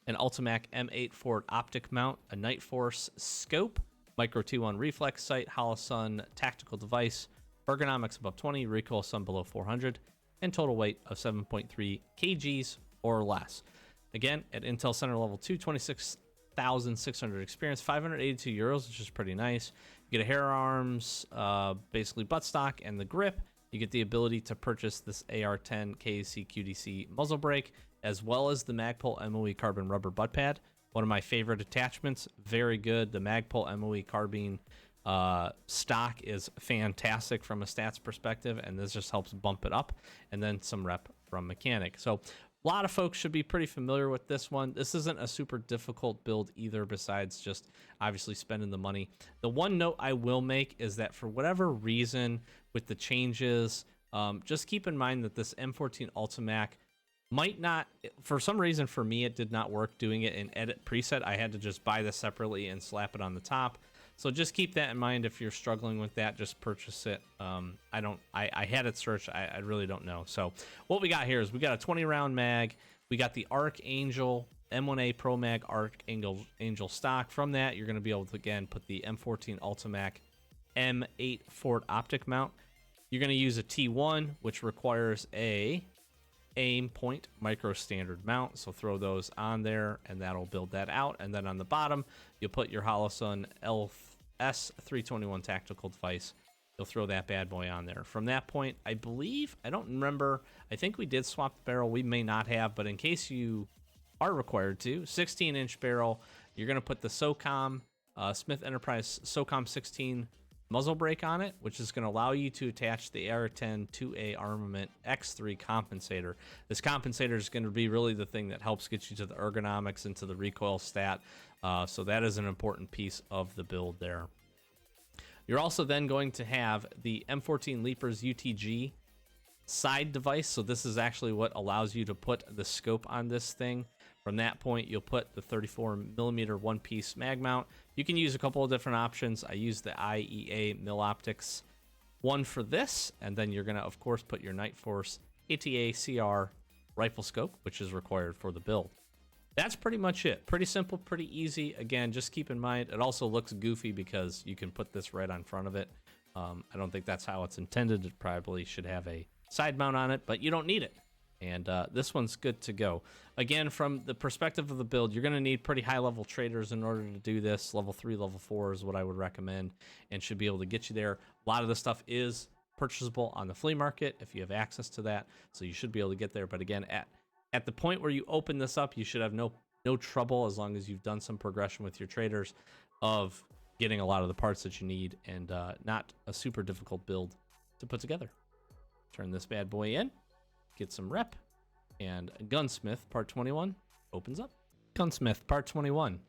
an Ultimac M8 forward optic mount, a Night Force scope, Micro T1 reflex sight, Holosun tactical device, ergonomics above 20, recoil sun below 400, and total weight of 7.3 kgs or less. Again, at Intel Center Level 2, 26,600 experience, 582 euros, which is pretty nice. You get a hair arms, basically buttstock, and the grip. You get the ability to purchase this AR-10 KAC QDC muzzle brake, as well as the Magpul MOE carbon rubber butt pad. One of my favorite attachments, very good. The Magpul MOE carbine stock is fantastic from a stats perspective, and this just helps bump it up, and then some rep from mechanic. So a lot of folks should be pretty familiar with this one. This isn't a super difficult build either, besides just obviously spending the money. The one note I will make is that for whatever reason with the changes, just keep in mind that this M14 Ultimac might not, for some reason for me, it did not work doing it in edit preset. I had to just buy this separately and slap it on the top. So just keep that in mind. If you're struggling with that, just purchase it. I had it searched. I really don't know. So what we got here is we got a 20 round mag. We got the Archangel M1A Pro Mag Archangel stock. From that, you're going to be able to, again, put the M14 Ultimac M8 forward optic mount. You're going to use a T1, which requires a aim point micro standard mount, so throw those on there and that'll build that out. And then on the bottom you'll put your Holosun LS321 tactical device. You'll throw that bad boy on there. From that point, I believe, I don't remember, I think we did swap the barrel. We may not have, but in case you are required to, 16-inch barrel. You're going to put the SOCOM Smith Enterprise SOCOM 16 muzzle brake on it, which is going to allow you to attach the AR-10 2A Armament X3 compensator. This compensator is going to be really the thing that helps get you to the ergonomics and to the recoil stat. So that is an important piece of the build there. You're also then going to have the M14 Leapers UTG side device. So this is actually what allows you to put the scope on this thing. From that point, you'll put the 34mm one-piece mag mount. You can use a couple of different options. I use the IEA Mil Optics one for this, and then you're going to, of course, put your Night Force ATA CR rifle scope, which is required for the build. That's pretty much it. Pretty simple, pretty easy. Again, just keep in mind, it also looks goofy because you can put this right on front of it. I don't think that's how it's intended. It probably should have a side mount on it, but you don't need it. And this one's good to go. Again, from the perspective of the build, you're going to need pretty high-level traders in order to do this. Level 3, level 4 is what I would recommend and should be able to get you there. A lot of the stuff is purchasable on the flea market if you have access to that, so you should be able to get there. But again, at the point where you open this up, you should have no trouble, as long as you've done some progression with your traders, of getting a lot of the parts that you need, and not a super difficult build to put together. Turn this bad boy in. Get some rep, and Gunsmith Part 21 opens up. Gunsmith Part 21.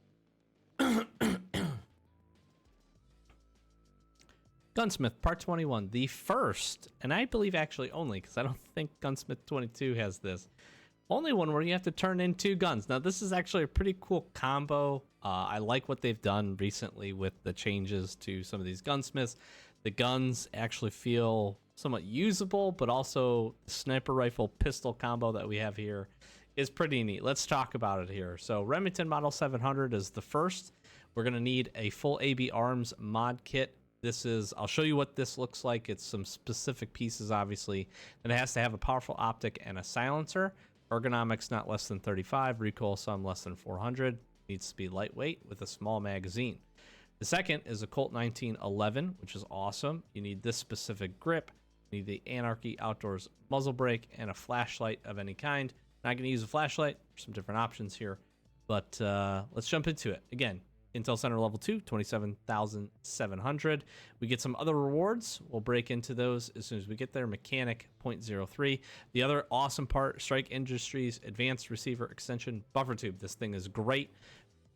Gunsmith Part 21, the first, and I believe actually only, because I don't think Gunsmith 22 has this, only one where you have to turn in 2 guns. Now, this is actually a pretty cool combo. I like what they've done recently with the changes to some of these gunsmiths. The guns actually feel somewhat usable, but also sniper rifle pistol combo that we have here is pretty neat. Let's talk about it here. So Remington Model 700 is the first. We're going to need a full AB Arms mod kit. This is, I'll show you what this looks like. It's some specific pieces, obviously. And it has to have a powerful optic and a silencer. Ergonomics not less than 35, recoil some less than 400. Needs to be lightweight with a small magazine. The second is a Colt 1911, which is awesome. You need this specific grip. You need the Anarchy Outdoors muzzle brake and a flashlight of any kind. Not going to use a flashlight. There's some different options here, but let's jump into it. Again, Intel Center Level 2, 27,700. We get some other rewards. We'll break into those as soon as we get there. Mechanic 0.03. The other awesome part, Strike Industries Advanced Receiver Extension Buffer Tube. This thing is great.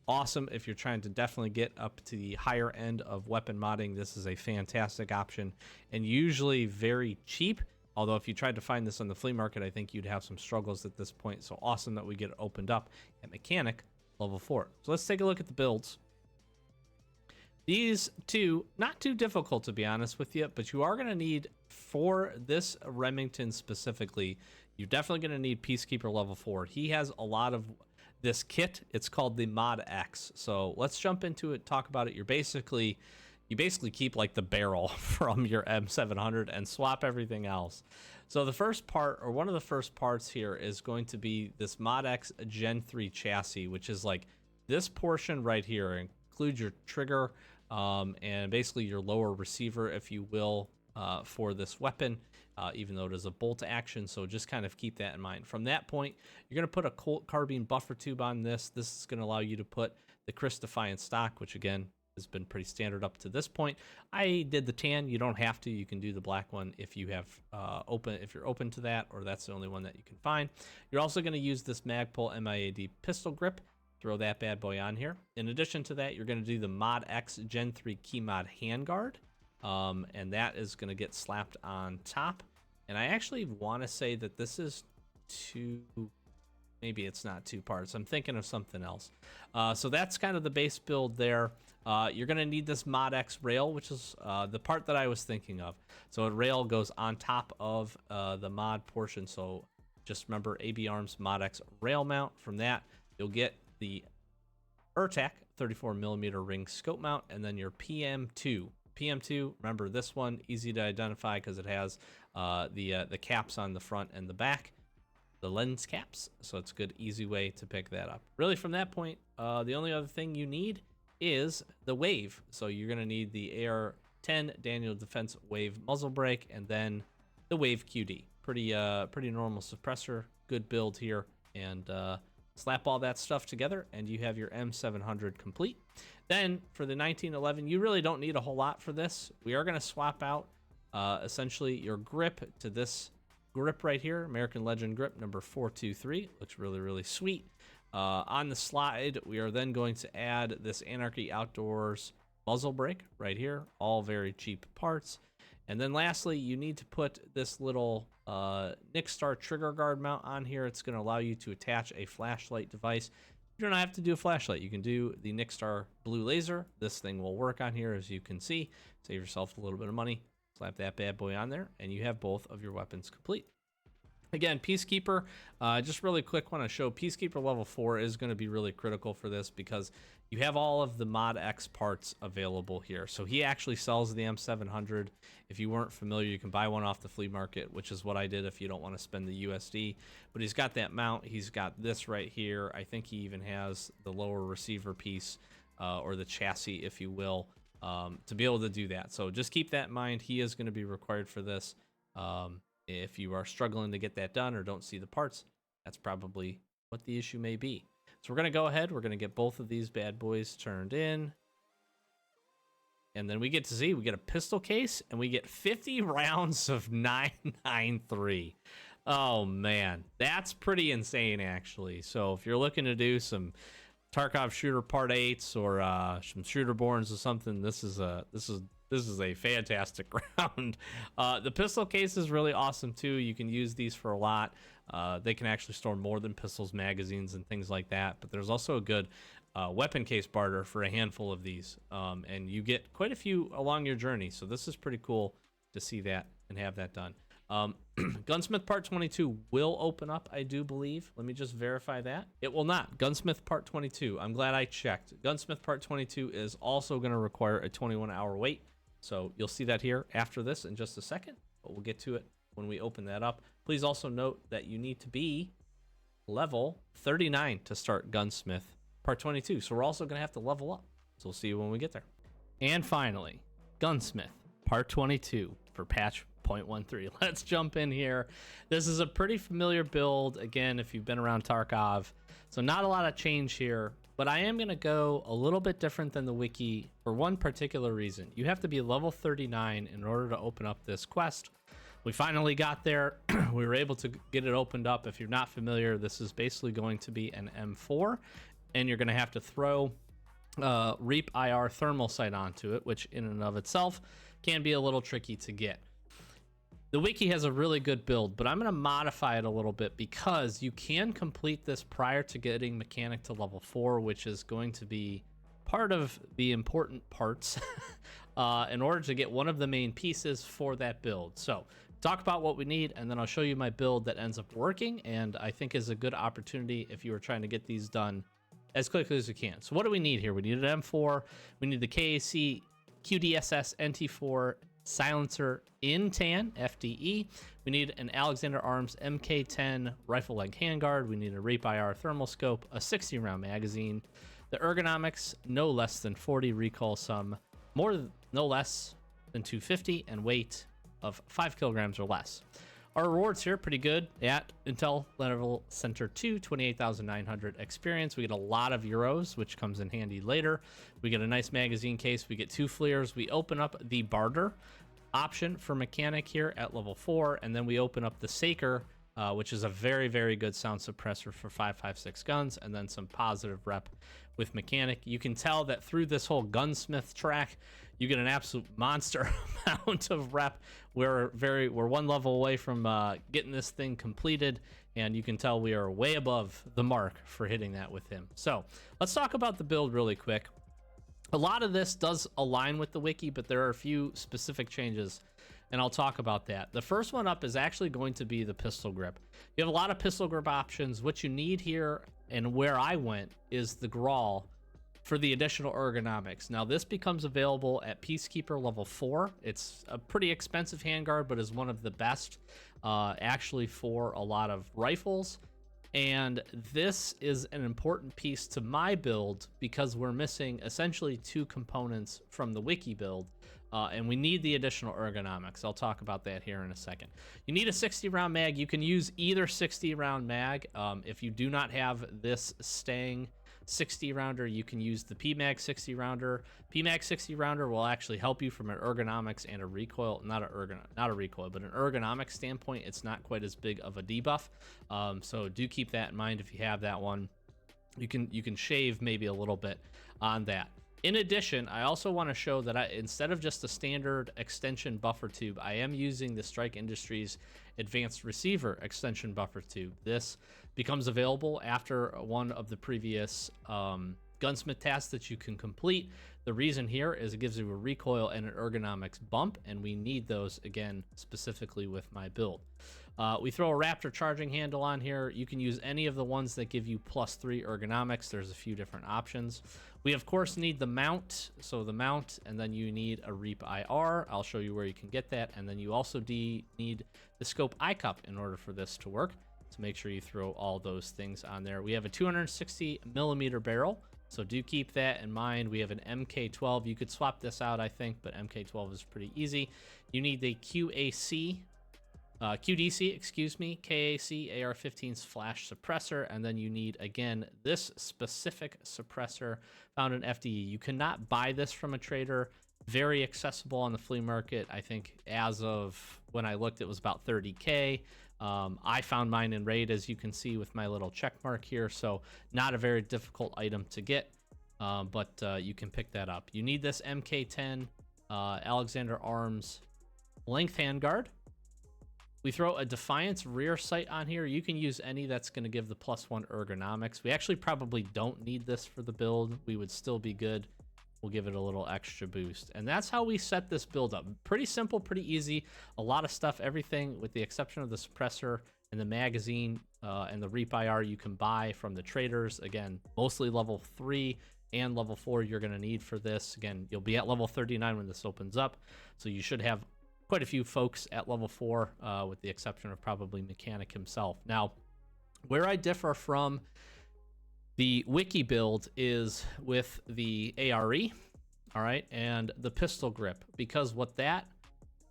Awesome if you're trying to definitely get up to the higher end of weapon modding. This is a fantastic option and usually very cheap. Although if you tried to find this on the flea market, I think you'd have some struggles at this point. So awesome that we get it opened up at Mechanic Level 4. So let's take a look at the builds. These two, not too difficult to be honest with you, but you are going to need, for this Remington specifically, you're definitely going to need Peacekeeper Level 4. He has a lot of this kit. It's called the Mod X. So let's jump into it, talk about it. You basically keep like the barrel from your M700 and swap everything else. So the first part, or one of the first parts here, is going to be this Mod X Gen 3 chassis, which is like this portion right here. Includes your trigger and basically your lower receiver, if you will, for this weapon, even though it is a bolt action. So just kind of keep that in mind. From that point, you're going to put a Colt carbine buffer tube on this. This is going to allow you to put the Chris Defiant stock, which again has been pretty standard up to this point. I did the tan. You don't have to. You can do the black one if you have if you're open to that, or that's the only one that you can find. You're also going to use this Magpul MIAD pistol grip. Throw that bad boy on here. In addition to that, you're going to do the Mod X Gen 3 Key Mod handguard. And that is going to get slapped on top. And I actually want to say that this is maybe it's not 2 parts. I'm thinking of something else. So that's kind of the base build there. You're going to need this Mod X rail, which is the part that I was thinking of. So a rail goes on top of the mod portion. So just remember AB Arms Mod X rail mount. From that, you'll get the ERTAC 34mm ring scope mount, and then your PM2. PM2, remember this one, easy to identify because it has the caps on the front and the back, the lens caps, so it's a good, easy way to pick that up. Really, from that point, the only other thing you need is the wave. So you're going to need the AR-10 Daniel Defense Wave muzzle brake, and then the Wave QD. Pretty normal suppressor, good build here, and slap all that stuff together, and you have your M700 complete. Then for the 1911, you really don't need a whole lot for this. We are going to swap out essentially your grip to this grip right here, American Legend grip number 423. Looks really, really sweet. On the slide, we are then going to add this Anarchy Outdoors muzzle brake right here, all very cheap parts. And then lastly, you need to put this little Nickstar trigger guard mount on here. It's going to allow you to attach a flashlight device. You don't have to do a flashlight. You can do the Nickstar blue laser. This thing will work on here, as you can see. Save yourself a little bit of money. Slap that bad boy on there, and you have both of your weapons complete. Again, Peacekeeper, just really quick want to show Peacekeeper level 4 is going to be really critical for this because you have all of the Mod X parts available here. So he actually sells the M700. If you weren't familiar, you can buy one off the flea market, which is what I did if you don't want to spend the USD. But he's got that mount. He's got this right here. I think he even has the lower receiver piece, or the chassis, if you will, to be able to do that. So just keep that in mind. He is going to be required for this. If you are struggling to get that done or don't see the parts, that's probably what the issue may be. So we're going to go ahead. We're going to get both of these bad boys turned in. And then we get to see, we get a pistol case and we get 50 rounds of 993. Oh, man. That's pretty insane, actually. So if you're looking to do some Tarkov shooter part 8s or some shooter borns or something, this is a fantastic round. The pistol case is really awesome too. You can use these for a lot. They can actually store more than pistols, magazines, and things like that. But there's also a good weapon case barter for a handful of these. And you get quite a few along your journey. So this is pretty cool to see that and have that done. Gunsmith Part 22 will open up, I do believe. Let me just verify that. It will not. Gunsmith Part 22. I'm glad I checked. Gunsmith Part 22 is also going to require a 21-hour wait. So you'll see that here after this in just a second, but we'll get to it when we open that up. Please also note that you need to be level 39 to start Gunsmith Part 22. So we're also going to have to level up. So we'll see you when we get there. And finally, Gunsmith Part 22 for patch 0.13. Let's jump in here. This is a pretty familiar build, again, if you've been around Tarkov. So not a lot of change here, but I am going to go a little bit different than the wiki for one particular reason. You have to be level 39 in order to open up this quest. We finally got there. We were able to get it opened up. If you're not familiar, this is basically going to be an M4, and you're going to have to throw Reap IR thermal sight onto it, which in and of itself can be a little tricky to get. The wiki has a really good build, but I'm going to modify it a little bit because you can complete this prior to getting mechanic to level 4, which is going to be part of the important parts in order to get one of the main pieces for that build. So talk about what we need, and then I'll show you my build that ends up working, and I think is a good opportunity if you were trying to get these done as quickly as you can. So what do we need here? We need an M4, we need the KAC QDSS NT4 silencer in tan FDE. We need an Alexander Arms MK10 rifle leg handguard. We need a Reap IR thermal scope, a 60 round magazine, the ergonomics no less than 40, recoil sum no less than 250, and weight of 5 kilograms or less. Our rewards here pretty good at Intel level center 2, 28,900 experience. We get a lot of euros, which comes in handy later. We get a nice magazine case. We get 2 flares. We open up the barter option for mechanic here at level 4, and then we open up the Saker, which is a very, very good sound suppressor for 5.56 guns, and then some positive rep with mechanic. You can tell that through this whole Gunsmith track, you get an absolute monster amount of rep. We're one level away from getting this thing completed, and you can tell we are way above the mark for hitting that with him. So let's talk about the build really quick. A lot of this does align with the wiki, but there are a few specific changes, and I'll talk about that. The first one up is actually going to be the pistol grip. You have a lot of pistol grip options. What you need here, and where I went, is the Grawl for the additional ergonomics. Now this becomes available at Peacekeeper level 4. It's a pretty expensive handguard, but is one of the best actually for a lot of rifles. And this is an important piece to my build because we're missing essentially 2 components from the wiki build, and we need the additional ergonomics. I'll talk about that here in a second. You need a 60 round mag. You can use either 60 round mag. If you do not have this Stang 60 rounder, you can use the PMag 60 rounder. PMag 60 rounder will actually help you from an ergonomics and a recoil, not a recoil, but an ergonomic standpoint. It's not quite as big of a debuff, so do keep that in mind. If you have that one, you can shave maybe a little bit on that. In addition, I also want to show that instead of just a standard extension buffer tube, I am using the Strike Industries Advanced Receiver extension buffer tube. This becomes available after one of the previous Gunsmith tasks that you can complete. The reason here is it gives you a recoil and an ergonomics bump, and we need those again specifically with my build. We throw a Raptor charging handle on here. You can use any of the ones that give you +3 ergonomics. There's a few different options. We, of course, need the mount. So the mount, and then you need a Reap IR. I'll show you where you can get that. And then you also need the scope eye cup in order for this to work. So make sure you throw all those things on there. We have a 260 millimeter barrel. So do keep that in mind. We have an MK12. You could swap this out, I think, but MK12 is pretty easy. You need the QDC, KAC AR-15's flash suppressor, and then you need, again, this specific suppressor found in FDE. You cannot buy this from a trader. Very accessible on the flea market. I think as of when I looked, it was about 30K. I found mine in Raid, as you can see with my little check mark here, so not a very difficult item to get, but you can pick that up. You need this MK10 Alexander Arms length handguard. We throw a Defiance rear sight on here. You can use any that's going to give the +1 ergonomics. We actually probably don't need this for the build. We would still be good. We'll give it a little extra boost. And that's how we set this build up. Pretty simple, pretty easy. A lot of stuff, everything with the exception of the suppressor and the magazine and the Reap IR you can buy from the traders. Again, mostly level 3 and level 4 you're going to need for this. Again, you'll be at level 39 when this opens up. So you should have quite a few folks at level 4 with the exception of probably Mechanic himself. Now, where I differ from the wiki build is with the ARE, all right, and the pistol grip, because what that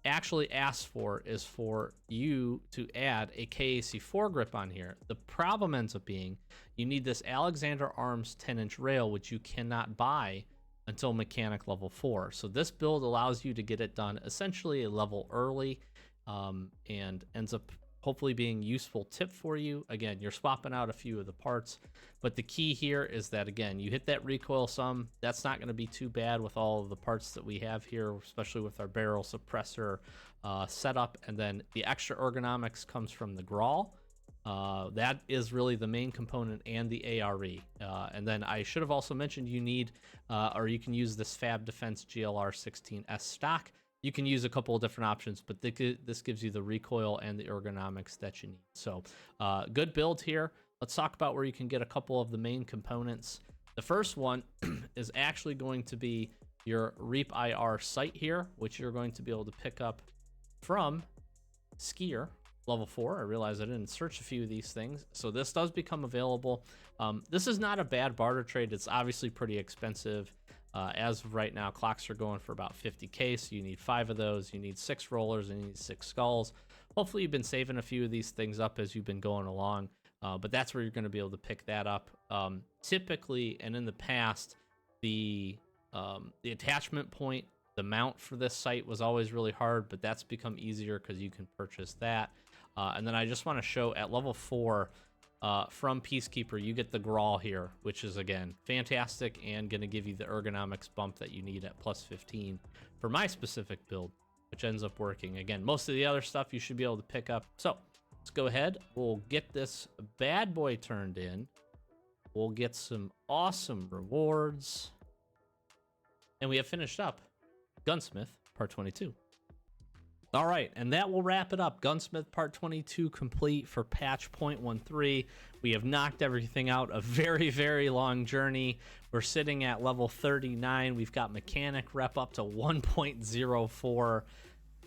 actually asks for is for you to add a KAC foregrip on here. The problem ends up being you need this Alexander Arms 10-inch rail, which you cannot buy until Mechanic level 4. So this build allows you to get it done essentially a level early, and ends up hopefully being useful tip for you. Again, you're swapping out a few of the parts, but the key here is that, again, you hit that recoil some. That's not going to be too bad with all of the parts that we have here, especially with our barrel suppressor setup. And then the extra ergonomics comes from the Grawl. That is really the main component, and the ARE. And then I should have also mentioned you need, or you can use this Fab Defense GLR 16S stock. You can use a couple of different options, but this gives you the recoil and the ergonomics that you need. So good build here. Let's talk about where you can get a couple of the main components. The first one is actually going to be your Reap IR sight here, which you're going to be able to pick up from Skier level 4. I realize I didn't search a few of these things, so this does become available. This is not a bad barter trade. It's obviously pretty expensive. As of right now, clocks are going for about 50K, so you need 5 of those. You need 6 rollers, and you need 6 skulls. Hopefully you've been saving a few of these things up as you've been going along, but that's where you're going to be able to pick that up. Typically, and in the past, the attachment point, the mount for this site was always really hard, but that's become easier because you can purchase that. And then I just want to show at level 4, from Peacekeeper, you get the Grawl here, which is, again, fantastic and going to give you the ergonomics bump that you need at +15 for my specific build, which ends up working. Again, most of the other stuff you should be able to pick up. So let's go ahead. We'll get this bad boy turned in. We'll get some awesome rewards. And we have finished up Gunsmith Part 22. All right, and that will wrap it up. Gunsmith Part 22 complete for patch 0.13. We have knocked everything out. A very, very long journey. We're sitting at level 39. We've got Mechanic rep up to 1.04.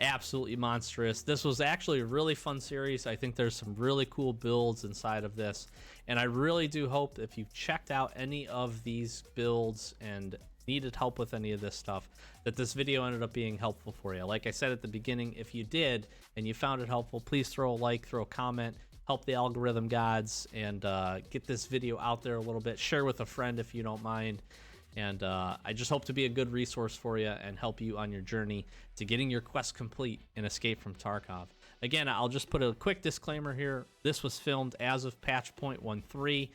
Absolutely monstrous. This was actually a really fun series. I think there's some really cool builds inside of this. And I really do hope if you've checked out any of these builds and needed help with any of this stuff, that this video ended up being helpful for you. Like I said at the beginning, if you did and you found it helpful, please throw a like, throw a comment, help the algorithm gods, and get this video out there a little bit. Share with a friend if you don't mind. And I just hope to be a good resource for you and help you on your journey to getting your quest complete and escape from Tarkov. Again, I'll just put a quick disclaimer here. This was filmed as of patch 0.13.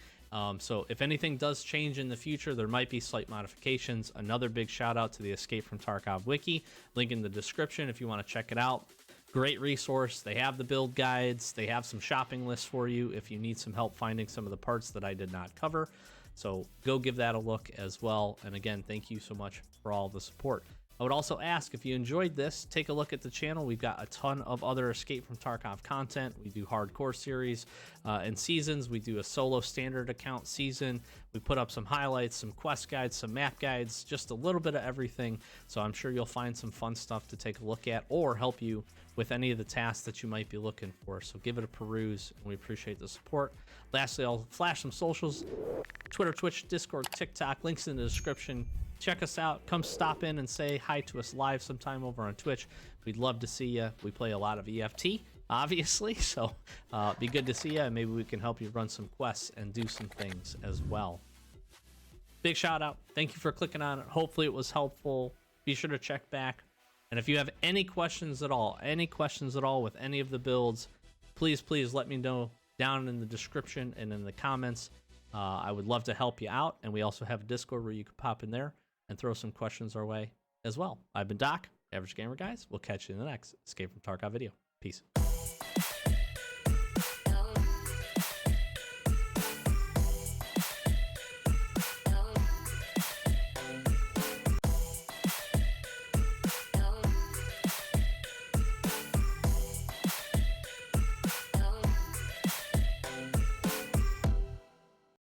So if anything does change in the future, there might be slight modifications. Another big shout out to the Escape from Tarkov wiki. Link in the description if you want to check it out. Great resource. They have the build guides. They have some shopping lists for you if you need some help finding some of the parts that I did not cover. So go give that a look as well. And again, thank you so much for all the support. I would also ask, if you enjoyed this, take a look at the channel. We've got a ton of other Escape from Tarkov content. We do hardcore series and seasons. We do a solo standard account season. We put up some highlights, some quest guides, some map guides, just a little bit of everything. So I'm sure you'll find some fun stuff to take a look at or help you with any of the tasks that you might be looking for. So give it a peruse, and we appreciate the support. Lastly, I'll flash some socials: Twitter, Twitch, Discord, TikTok, links in the description. Check us out. Come stop in and say hi to us live sometime over on Twitch. We'd love to see you. We play a lot of EFT, obviously, so be good to see you, and maybe we can help you run some quests and do some things as well. Big shout out. Thank you for clicking on it. Hopefully it was helpful. Be sure to check back. And if you have any questions at all with any of the builds, please let me know down in the description and in the comments. I would love to help you out. And we also have a Discord where you can pop in there and throw some questions our way as well. I've been Doc, Average Gamer Guys. We'll catch you in the next Escape from Tarkov video. Peace.